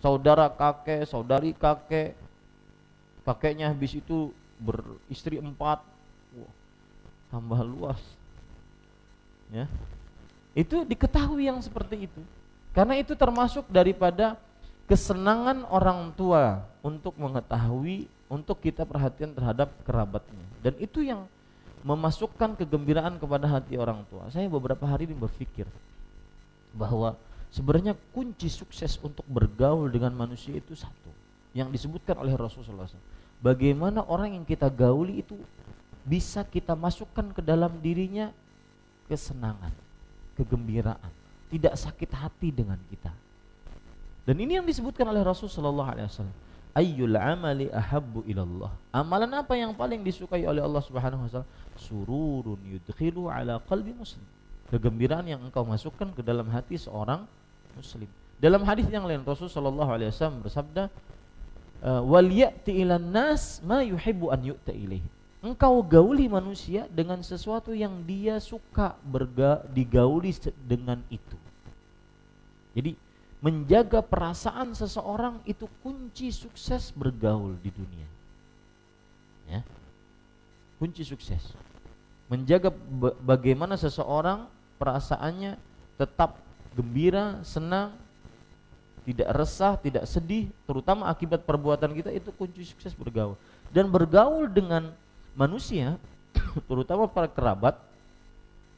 B: Saudara kakek, saudari kakek, kakeknya habis itu beristri 4. Wah, tambah luas, ya. Itu diketahui yang seperti itu, karena itu termasuk daripada kesenangan orang tua untuk mengetahui, untuk kita perhatian terhadap kerabatnya, dan itu yang memasukkan kegembiraan kepada hati orang tua. Saya beberapa hari ini berpikir bahwa sebenarnya kunci sukses untuk bergaul dengan manusia itu satu, yang disebutkan oleh Rasulullah SAW. Bagaimana orang yang kita gauli itu bisa kita masukkan ke dalam dirinya kesenangan, kegembiraan, tidak sakit hati dengan kita. Dan ini yang disebutkan oleh Rasulullah SAW. Ayyul amali ahabbu ilallah. Amalan apa yang paling disukai oleh Allah Subhanahu wa taala? Sururun yudkhilu ala qalbi muslim. Kegembiraan yang engkau masukkan ke dalam hati seorang muslim. Dalam hadis yang lain Rasulullah SAW bersabda, wal ya'ti ilan nas ma yuhibbu an yu'ta ilaih. Engkau gauli manusia dengan sesuatu yang dia suka digauli dengan itu. Jadi menjaga perasaan seseorang itu kunci sukses bergaul di dunia, ya. Kunci sukses menjaga bagaimana seseorang perasaannya tetap gembira, senang, tidak resah, tidak sedih, terutama akibat perbuatan kita, itu kunci sukses bergaul. Dan bergaul dengan manusia, terutama para kerabat,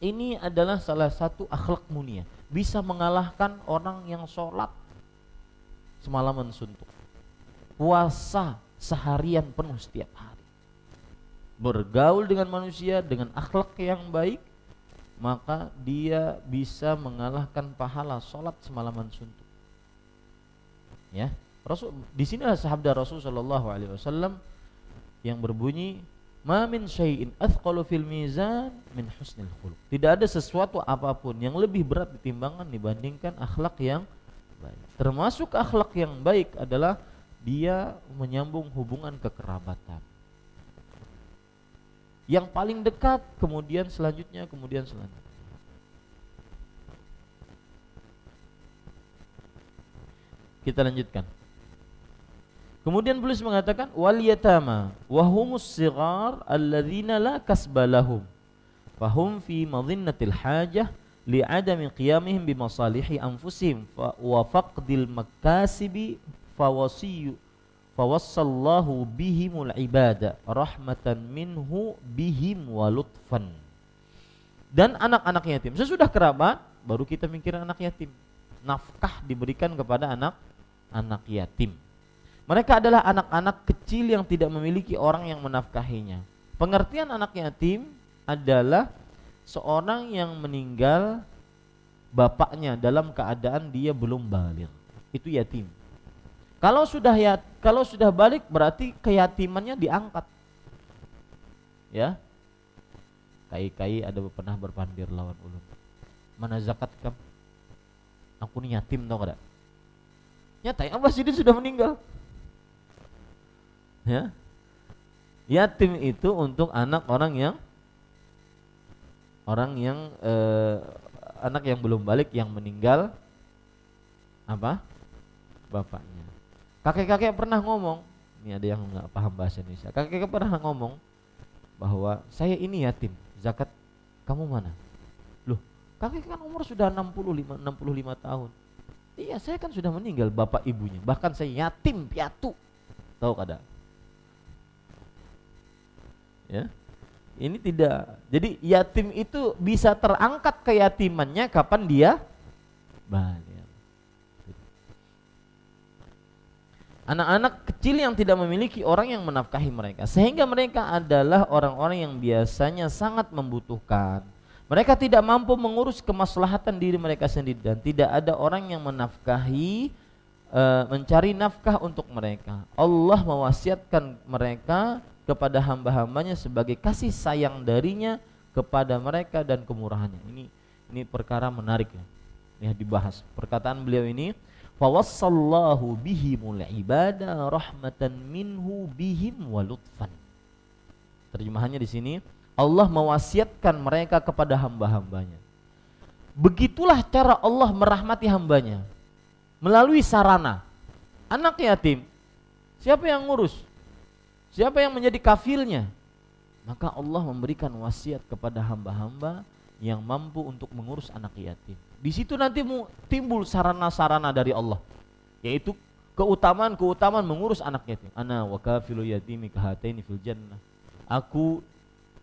B: ini adalah salah satu akhlak mulia. Bisa mengalahkan orang yang sholat semalaman suntuk, puasa seharian penuh setiap hari. Bergaul dengan manusia dengan akhlak yang baik, maka dia bisa mengalahkan pahala sholat semalaman suntuk. Ya, Rasul di sini adalah sabda Rasul sallallahu alaihi wasallam yang berbunyi, "Ma min syai'in athqalu fil mizan min husnil khuluq." Tidak ada sesuatu apapun yang lebih berat ditimbangan dibandingkan akhlak yang baik. Termasuk akhlak yang baik adalah dia menyambung hubungan kekerabatan. Yang paling dekat, kemudian selanjutnya. Kita lanjutkan. Kemudian beliau mengatakan, wal yatama wa humus sighar alladzina la kasba lahum fahum fi madhinnatil hajah li'adami qiyamihim bi masalihi anfusihim wa faqdil makasibi fawassallahu bihimul ibada rahmatan minhu bihim wa lutfan. Dan anak-anak yatim, sesudah kerabat baru kita mikir anak yatim. Nafkah diberikan kepada anak yatim. Mereka adalah anak-anak kecil yang tidak memiliki orang yang menafkahinya. Pengertian anak yatim adalah seorang yang meninggal bapaknya dalam keadaan dia belum baligh. Itu yatim. Kalau sudah balik berarti keyatimannya diangkat. Ya. Kai-kai ada pernah berpandir lawan ulun. Mana zakat kam? Aku nih yatim tau gak? Nyata Abah Sidin sudah meninggal. Ya, yatim itu untuk anak anak yang belum balik yang meninggal apa bapaknya. Kakek-kakek pernah ngomong, ini ada yang nggak paham bahasa Indonesia. Kakek-kakek pernah ngomong bahwa saya ini yatim, zakat kamu mana? Loh, kakek kan umur sudah 65 tahun. Iya, saya kan sudah meninggal bapak ibunya, bahkan saya yatim piatu, tahu kada? Ya, ini tidak. Jadi yatim itu bisa terangkat keyatimannya kapan dia balik. Anak-anak kecil yang tidak memiliki orang yang menafkahi mereka, sehingga mereka adalah orang-orang yang biasanya sangat membutuhkan. Mereka tidak mampu mengurus kemaslahatan diri mereka sendiri dan tidak ada orang yang menafkahi, mencari nafkah untuk mereka. Allah mewasiatkan mereka kepada hamba-hambanya sebagai kasih sayang darinya kepada mereka dan kemurahannya. Ini perkara menarik ya dibahas. Perkataan beliau ini, fawassallahu bihimul ibada rahmatan minhu bihim wa lutfan. Terjemahannya di sini, Allah mewasiatkan mereka kepada hamba-hambanya. Begitulah cara Allah merahmati hambanya melalui sarana anak yatim. Siapa yang ngurus? Siapa yang menjadi kafilnya? Maka Allah memberikan wasiat kepada hamba-hamba yang mampu untuk mengurus anak yatim. Di situ nanti timbul sarana-sarana dari Allah, yaitu keutamaan-keutamaan mengurus anak yatim. Ana wa kafilu yatimi kahataini fil jannah. Aku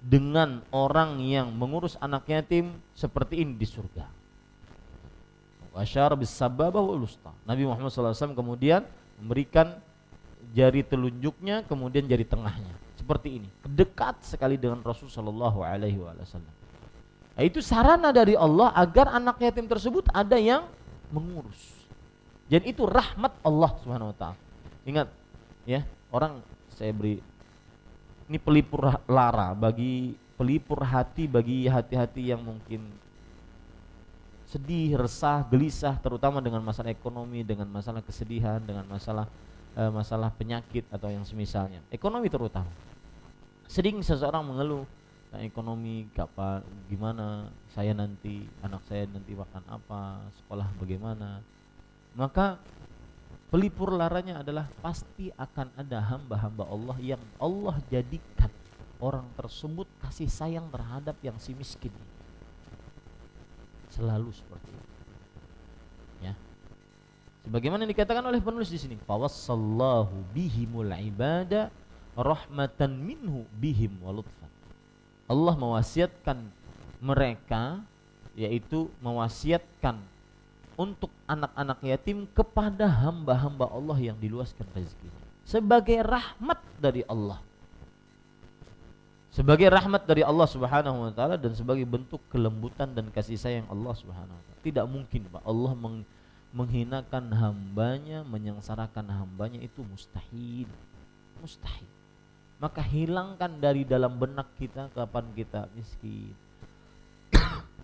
B: dengan orang yang mengurus anak yatim seperti ini di surga. Wasyar bis sababah wal usta. Nabi Muhammad SAW kemudian memberikan jari telunjuknya kemudian jari tengahnya seperti ini, dekat sekali dengan Rasul sallallahu alaihi wasallam. Itu sarana dari Allah agar anak yatim tersebut ada yang mengurus. Dan itu rahmat Allah Subhanahu wa taala. Ingat ya, orang saya beri ini pelipur lara bagi pelipur hati bagi hati-hati yang mungkin sedih, resah, gelisah, terutama dengan masalah ekonomi, dengan masalah kesedihan, dengan masalah penyakit atau yang semisalnya. Ekonomi terutama. Sering seseorang mengeluh, nah, ekonomi kapan, gimana saya nanti, anak saya nanti makan apa, sekolah bagaimana. Maka pelipur laranya adalah pasti akan ada hamba-hamba Allah yang Allah jadikan orang tersebut kasih sayang terhadap yang si miskin. Selalu seperti itu. Ya. Sebagaimana dikatakan oleh penulis di sini, fawassallahu bihimul ibada rahmatan minhu bihim walutfan. Allah mewasiatkan mereka, yaitu mewasiatkan untuk anak-anak yatim kepada hamba-hamba Allah yang diluaskan rezekinya sebagai rahmat dari Allah. Sebagai rahmat dari Allah Subhanahu wa taala dan sebagai bentuk kelembutan dan kasih sayang Allah Subhanahu wa taala. Tidak mungkin Pak Allah menghinakan hambanya, menyengsarakan hambanya, itu mustahil. Mustahil. Maka hilangkan dari dalam benak kita kapan kita miskin,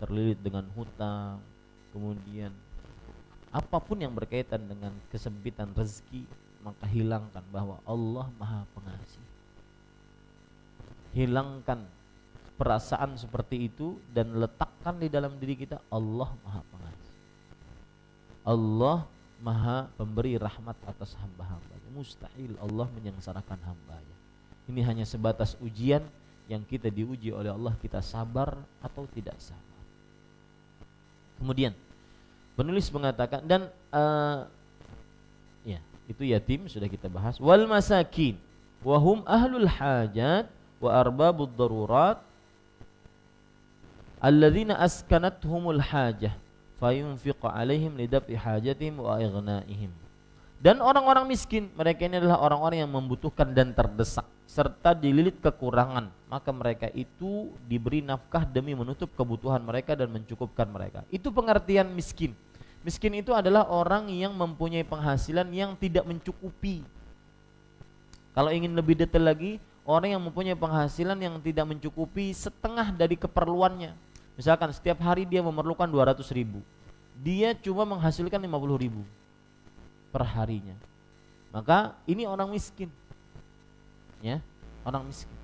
B: terlilit dengan hutang, kemudian apapun yang berkaitan dengan kesempitan rezeki, maka hilangkan bahwa Allah Maha Pengasih. Hilangkan perasaan seperti itu dan letakkan di dalam diri kita, Allah Maha Pengasih. Allah Maha Pemberi rahmat atas hamba-hambanya. Mustahil Allah menyengsarakan hambanya. Ini hanya sebatas ujian yang kita diuji oleh Allah, kita sabar atau tidak sabar. Kemudian penulis mengatakan, dan ya, itu yatim sudah kita bahas. Wal masakin wahum ahlul hajat wa arbabud darurat alladzina askanathumul hajah fayunfiqu alaihim lidaf'i hajatihim wa ighna'ihim. Dan orang-orang miskin, mereka ini adalah orang-orang yang membutuhkan dan terdesak serta dililit kekurangan, maka mereka itu diberi nafkah demi menutup kebutuhan mereka dan mencukupkan mereka. Itu pengertian miskin. Miskin itu adalah orang yang mempunyai penghasilan yang tidak mencukupi. Kalau ingin lebih detail lagi, orang yang mempunyai penghasilan yang tidak mencukupi setengah dari keperluannya. Misalkan setiap hari dia memerlukan 200.000, dia cuma menghasilkan 50.000 per harinya. Maka ini orang miskin. Ya, orang miskin.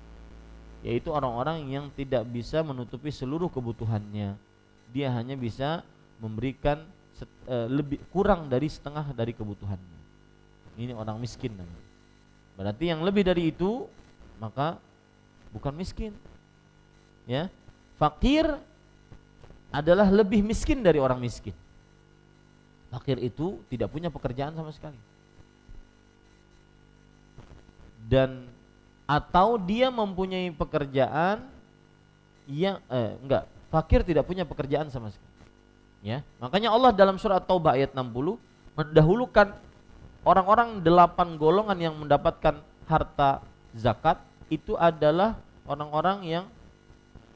B: Yaitu orang-orang yang tidak bisa menutupi seluruh kebutuhannya. Dia hanya bisa memberikan lebih kurang dari setengah dari kebutuhannya. Ini orang miskin namanya. Berarti yang lebih dari itu maka bukan miskin. Ya. Fakir adalah lebih miskin dari orang miskin. Fakir itu tidak punya pekerjaan sama sekali. Dan atau dia mempunyai pekerjaan yang fakir tidak punya pekerjaan sama sekali. Ya, makanya Allah dalam surat Taubah ayat 60 mendahulukan orang-orang 8 golongan yang mendapatkan harta zakat, itu adalah orang-orang yang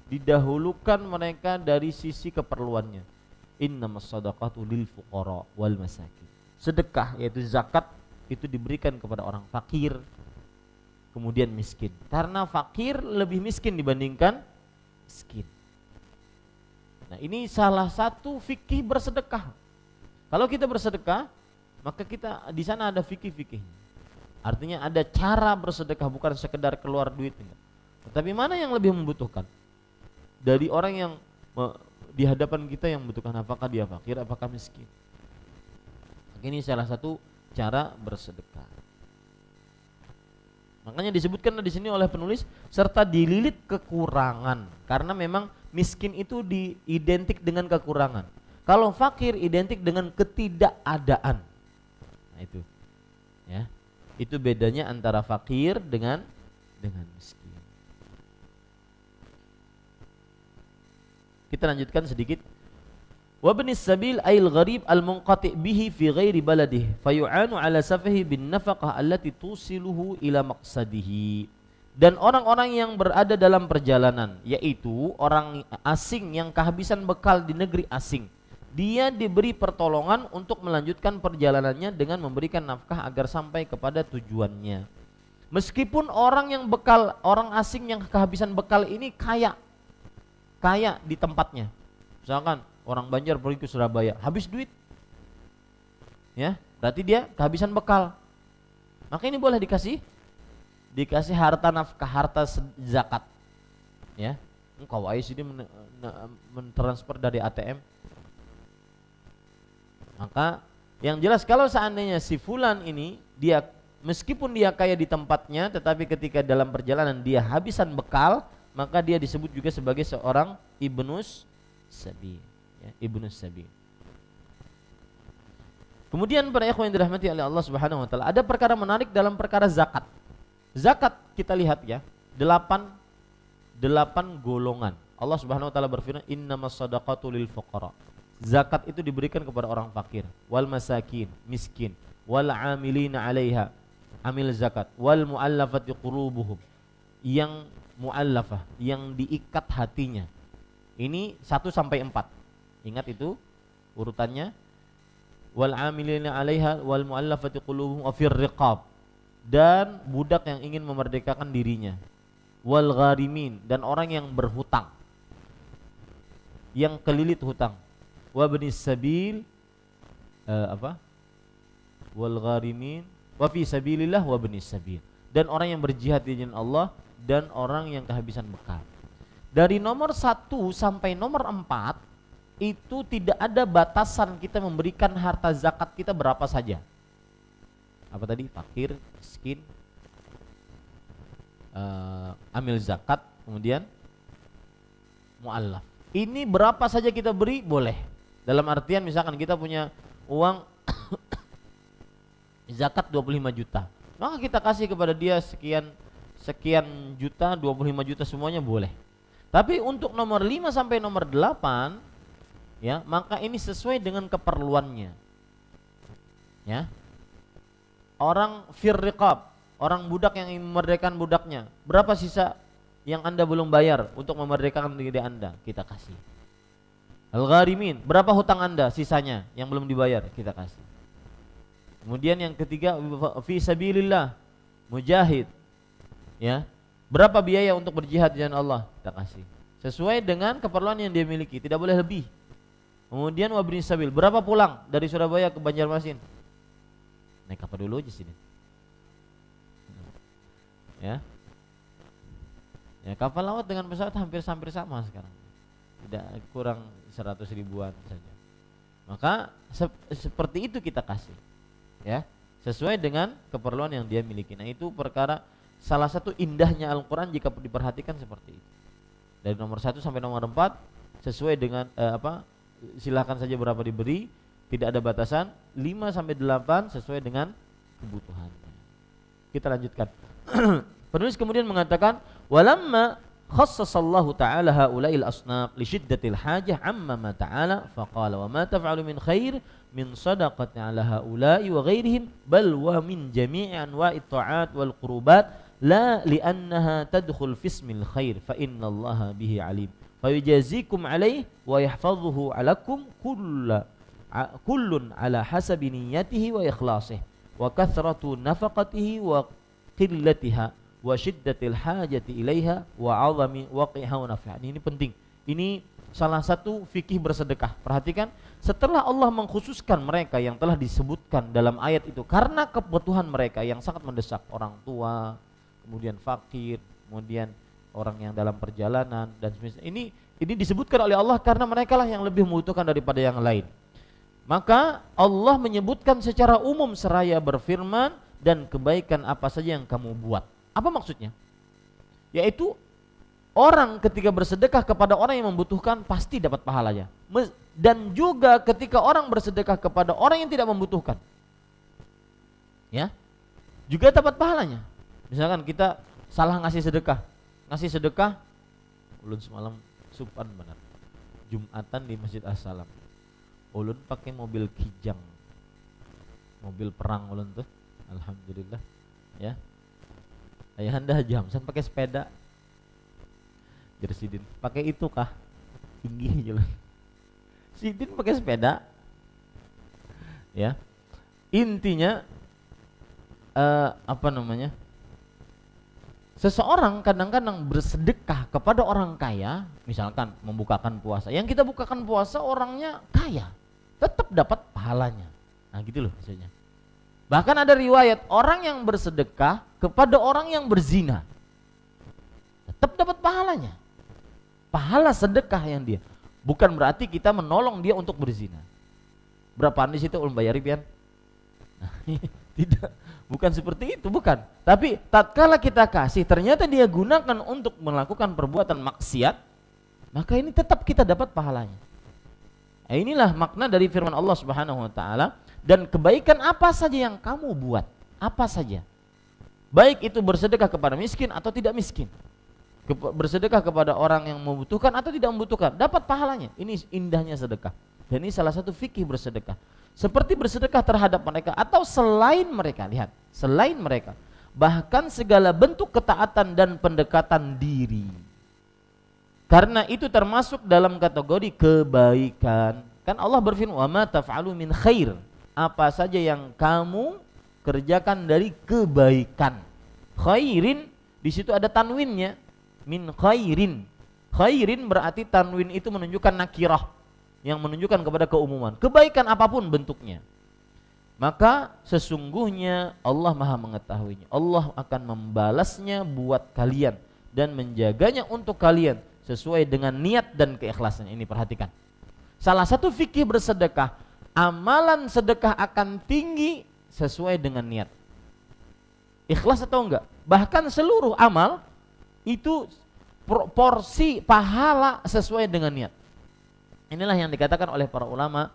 B: didahulukan mereka dari sisi keperluannya. Innamas shadaqatu lil fuqara wal masakin. Sedekah yaitu zakat itu diberikan kepada orang fakir, kemudian miskin. Karena fakir lebih miskin dibandingkan miskin. Nah, ini salah satu fikih bersedekah. Kalau kita bersedekah, maka kita di sana ada fikih-fikihnya. Artinya ada cara bersedekah, bukan sekedar keluar duit. Tetapi mana yang lebih membutuhkan? Dari orang yang di hadapan kita yang membutuhkan, apakah dia fakir, apakah miskin? Ini salah satu cara bersedekah. Makanya disebutkan di sini oleh penulis serta dililit kekurangan, karena memang miskin itu identik dengan kekurangan. Kalau fakir identik dengan ketidakadaan. Nah itu, ya, itu bedanya antara fakir dengan miskin. Kita lanjutkan sedikit. Wa ibnis sabil ayil gharib al-munqati bihi fi ghairi baladihi fayu'anu ala safahi bin nafaqah allati tusiluhu ila maqsadihi. Dan orang-orang yang berada dalam perjalanan, yaitu orang asing yang kehabisan bekal di negeri asing, dia diberi pertolongan untuk melanjutkan perjalanannya dengan memberikan nafkah agar sampai kepada tujuannya. Meskipun orang asing yang kehabisan bekal ini kaya di tempatnya. Misalkan orang Banjar pergi ke Surabaya, habis duit, ya, berarti dia kehabisan bekal. Maka ini boleh dikasih harta nafkah, harta zakat, ya. Engkau ini mentransfer dari ATM. Maka yang jelas kalau seandainya si fulan ini dia meskipun dia kaya di tempatnya, tetapi ketika dalam perjalanan dia habisan bekal, maka dia disebut juga sebagai seorang ibnus sabil. ya, ibnu sabil. Kemudian para ikhwan yang dirahmati oleh Allah Subhanahu wa taala, ada perkara menarik dalam perkara zakat. Zakat kita lihat ya, 8 golongan. Allah Subhanahu wa taala berfirman, "Innamas shadaqatu lil fuqara." Zakat itu diberikan kepada orang fakir, wal masakin, miskin, wal 'amilina 'alaiha, amil zakat, wal mu'allafati qulubuhum, yang mu'allafah, yang diikat hatinya. Ini 1 sampai 4. Ingat itu urutannya. Wal 'amilina 'alaiha wal mu'allafati qulubuhum wa fir riqab, dan budak yang ingin memerdekakan dirinya. Wal gharimin, dan orang yang berhutang, yang kelilit hutang. Wa bnis sabil, wal gharimin wa fi sabilillah wa bnis sabil, dan orang yang berjihad di jalan Allah, dan orang yang kehabisan bekal. Dari nomor 1 sampai nomor 4 itu tidak ada batasan kita memberikan harta zakat kita berapa saja. Apa tadi? Fakir, miskin, amil zakat, kemudian mu'allaf. Ini berapa saja kita beri boleh. Dalam artian misalkan kita punya uang zakat 25 juta, maka kita kasih kepada dia sekian juta, 25 juta semuanya boleh. Tapi untuk nomor 5 sampai nomor 8 ya, maka ini sesuai dengan keperluannya. Ya. Orang fir riqab, orang budak yang ingin memerdekakan budaknya, berapa sisa yang Anda belum bayar untuk memerdekakan diri Anda, kita kasih. Al-gharimin, berapa hutang Anda sisanya yang belum dibayar, kita kasih. Kemudian yang ketiga, fi sabilillah, mujahid. Ya. Berapa biaya untuk berjihad di jalan Allah, kita kasih. Sesuai dengan keperluan yang dia miliki, tidak boleh lebih. Kemudian wabni sabil, berapa pulang dari Surabaya ke Banjarmasin? Naik kapal dulu aja sini. Ya. Ya, kapal laut dengan pesawat hampir sama sekarang. Tidak kurang 100 ribuan saja. Maka seperti itu kita kasih. Ya, sesuai dengan keperluan yang dia miliki. Nah, itu perkara salah satu indahnya Al-Qur'an jika diperhatikan seperti itu. Dari nomor 1 sampai nomor 4 sesuai dengan silakan saja berapa diberi, tidak ada batasan. 5 sampai 8 sesuai dengan kebutuhannya. Kita lanjutkan. Penulis kemudian mengatakan, walamma khassasallahu ta'ala haula'il asnaf li syiddatil hajah amma ma ta'ala faqala wa ma taf'alu min khair min sadaqati 'ala haula'i wa ghairihim bal wa min jami'i anwa'it ta'at wal qurubat la li'annaha tadkhul fi ismil khair fa innallaha bihi 'alim fayujazikum 'alaihi wa yahfazuhu 'alakum kullun 'ala hasabi niyyatihi wa ikhlasihi wa kathratu nafaqatihi wa qillatiha wa syiddatil hajati ilaiha wa 'azami waqiha wa naf'iha. Ini penting. Ini salah satu fikih bersedekah. Perhatikan, setelah Allah mengkhususkan mereka yang telah disebutkan dalam ayat itu karena kebutuhan mereka yang sangat mendesak, orang tua, kemudian fakir, kemudian orang yang dalam perjalanan dan sebagainya. Ini disebutkan oleh Allah karena mereka lah yang lebih membutuhkan daripada yang lain. Maka Allah menyebutkan secara umum seraya berfirman, dan kebaikan apa saja yang kamu buat. Apa maksudnya? Yaitu orang ketika bersedekah kepada orang yang membutuhkan pasti dapat pahalanya. Dan juga ketika orang bersedekah kepada orang yang tidak membutuhkan, ya, juga dapat pahalanya. Misalkan kita salah ngasih sedekah, ulun semalam supan benar, Jumatan di Masjid As-Salam, ulun pakai mobil kijang, mobil perang ulun tuh, alhamdulillah, ya. Ayahanda Haji Hamsan pakai sepeda, Sidin pakai itu kah? Tinggi jalan. Sidin pakai sepeda. Ya. Intinya seseorang kadang-kadang bersedekah kepada orang kaya, misalkan membukakan puasa. Yang kita bukakan puasa orangnya kaya, tetap dapat pahalanya. Nah, gitu loh maksudnya. Bahkan ada riwayat orang yang bersedekah kepada orang yang berzina tetap dapat pahalanya. Pahala sedekah yang dia. Bukan berarti kita menolong dia untuk berzina. Berapa di situ ulun bayari pian? Nah, tidak, bukan seperti itu, bukan. Tapi tatkala kita kasih ternyata dia gunakan untuk melakukan perbuatan maksiat, maka ini tetap kita dapat pahalanya. Inilah makna dari firman Allah Subhanahu wa taala, dan kebaikan apa saja yang kamu buat, apa saja. Baik itu bersedekah kepada miskin atau tidak miskin. Bersedekah kepada orang yang membutuhkan atau tidak membutuhkan, dapat pahalanya. Ini indahnya sedekah. Dan ini salah satu fikih bersedekah. Seperti bersedekah terhadap mereka atau selain mereka, lihat, selain mereka. Bahkan segala bentuk ketaatan dan pendekatan diri. Karena itu termasuk dalam kategori kebaikan. Kan Allah berfirman, "Wa ma taf'alu min khair." Apa saja yang kamu kerjakan dari kebaikan. Khairin di situ ada tanwinnya, min khairin. Khairin berarti tanwin itu menunjukkan nakirah, yang menunjukkan kepada keumuman. Kebaikan apapun bentuknya. Maka sesungguhnya Allah Maha mengetahuinya. Allah akan membalasnya buat kalian dan menjaganya untuk kalian sesuai dengan niat dan keikhlasannya. Ini perhatikan. Salah satu fikih bersedekah, amalan sedekah akan tinggi sesuai dengan niat. Ikhlas atau enggak? Bahkan seluruh amal itu porsi pahala sesuai dengan niat. Inilah yang dikatakan oleh para ulama.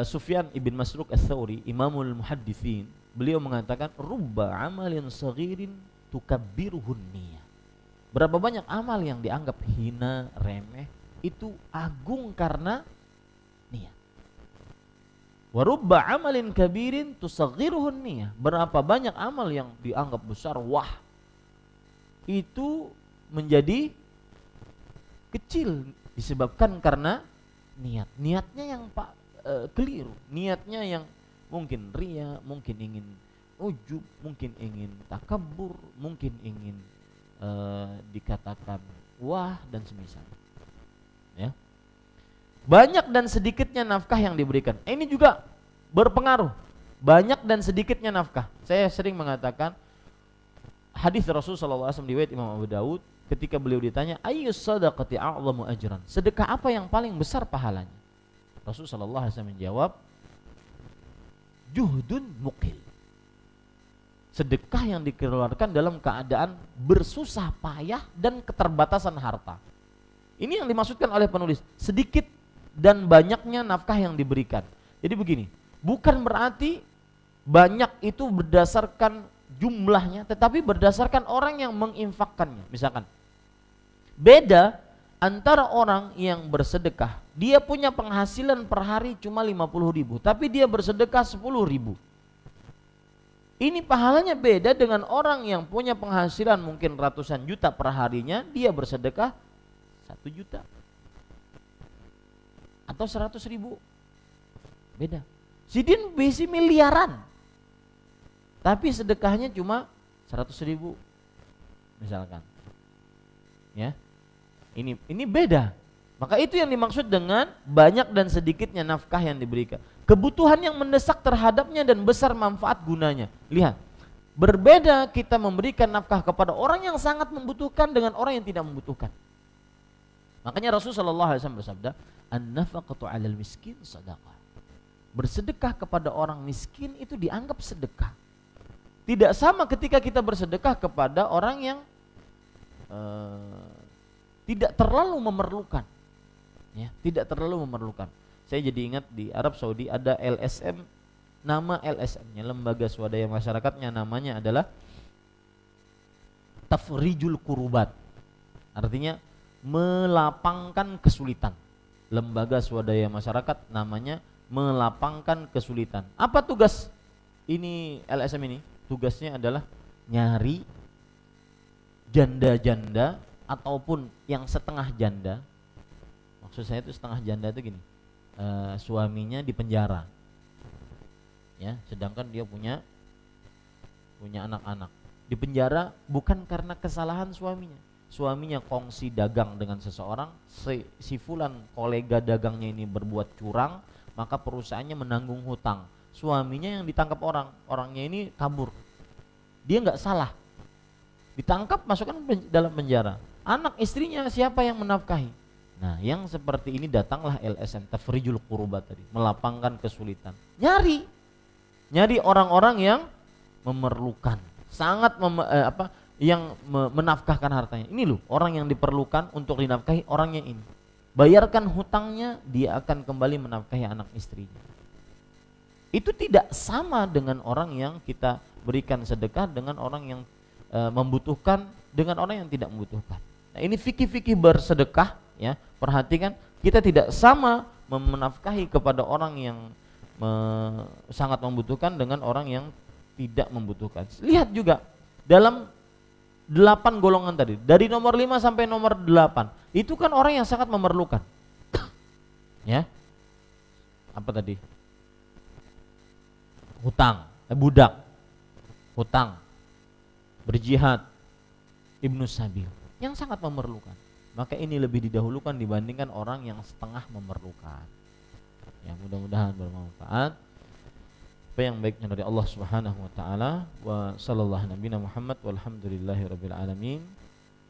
B: Sufyan ibn Masruq ats-Tsauri, Imamul Muhadditsin, beliau mengatakan rubba amalin saghirin tukabbiruhun niyah. Berapa banyak amal yang dianggap hina, remeh, itu agung karena niat. Wa rubba amalin kabirin tusaghiruhun niyah. Berapa banyak amal yang dianggap besar, wah, itu menjadi kecil disebabkan karena niat. Niatnya yang keliru, niatnya yang mungkin riya, mungkin ingin ujub, mungkin ingin takabur, mungkin ingin dikatakan wah dan semisal. Ya. Banyak dan sedikitnya nafkah yang diberikan. Ini juga berpengaruh. Banyak dan sedikitnya nafkah. Saya sering mengatakan hadis Rasulullah SAW riwayat Imam Abu Dawud, ketika beliau ditanya, ayyus sadaqati a'zamu ajran? Sedekah apa yang paling besar pahalanya? Rasulullah SAW menjawab, juhdun muqil. Sedekah yang dikeluarkan dalam keadaan bersusah payah dan keterbatasan harta. Ini yang dimaksudkan oleh penulis, sedikit dan banyaknya nafkah yang diberikan. Jadi begini, bukan berarti banyak itu berdasarkan jumlahnya, tetapi berdasarkan orang yang menginfakkannya. Misalkan, beda antara orang yang bersedekah, dia punya penghasilan per hari cuma 50.000, tapi dia bersedekah 10.000. Ini pahalanya beda dengan orang yang punya penghasilan mungkin ratusan juta per harinya, dia bersedekah 1 juta atau 100.000. Beda. Sidin bisi miliaran, tapi sedekahnya cuma 100.000 misalkan. Ya. Ini beda. Maka itu yang dimaksud dengan banyak dan sedikitnya nafkah yang diberikan. Kebutuhan yang mendesak terhadapnya dan besar manfaat gunanya. Lihat, berbeda kita memberikan nafkah kepada orang yang sangat membutuhkan dengan orang yang tidak membutuhkan. Makanya Rasulullah SAW bersabda, an-nafaqatu 'alal miskin shadaqah. Bersedekah kepada orang miskin itu dianggap sedekah. Tidak sama ketika kita bersedekah kepada orang yang tidak terlalu memerlukan. Ya, tidak terlalu memerlukan. Saya jadi ingat di Arab Saudi ada LSM, nama LSM-nya, Lembaga Swadaya Masyarakatnya, namanya adalah Tafrijul Kurubat. Artinya melapangkan kesulitan. Lembaga Swadaya Masyarakat namanya melapangkan kesulitan. Apa tugas ini LSM ini? Tugasnya adalah nyari janda-janda ataupun yang setengah janda. Maksud saya itu setengah janda itu gini, suaminya di penjara, ya, sedangkan dia punya anak-anak di penjara bukan karena kesalahan suaminya kongsi dagang dengan seseorang, si fulan kolega dagangnya ini berbuat curang, maka perusahaannya menanggung hutang, suaminya yang ditangkap orangnya ini kabur, dia nggak salah, ditangkap masukkan dalam penjara, anak istrinya siapa yang menafkahi? Nah, yang seperti ini datanglah LSM, Tafrijul Qurubat tadi, melapangkan kesulitan. Nyari orang-orang yang memerlukan, sangat menafkahkan hartanya. Ini loh orang yang diperlukan untuk dinafkahi, orangnya ini. bayarkan hutangnya, dia akan kembali menafkahi anak istrinya. Itu tidak sama dengan orang yang kita berikan sedekah dengan orang yang membutuhkan dengan orang yang tidak membutuhkan. Nah, ini fikih-fikih bersedekah ya. Perhatikan, kita tidak sama menafkahi kepada orang yang sangat membutuhkan dengan orang yang tidak membutuhkan. Lihat juga dalam 8 golongan tadi, dari nomor 5 sampai nomor 8, itu kan orang yang sangat memerlukan. Ya. Apa tadi? Hutang, budak, hutang, berjihad, ibnu sabil, yang sangat memerlukan. Maka ini lebih didahulukan dibandingkan orang yang setengah memerlukan. Ya, mudah-mudahan bermanfaat. Apa yang baiknya dari Allah Subhanahu wa taala. Wa sallallahu nabiyana Muhammad walhamdulillahirabbil alamin.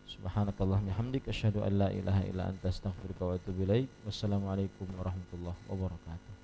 B: Subhanakallahumma hamdika asyhadu an la ilaha illa anta astaghfiruka wa atubu ilaik. Wassalamualaikum warahmatullahi wabarakatuh.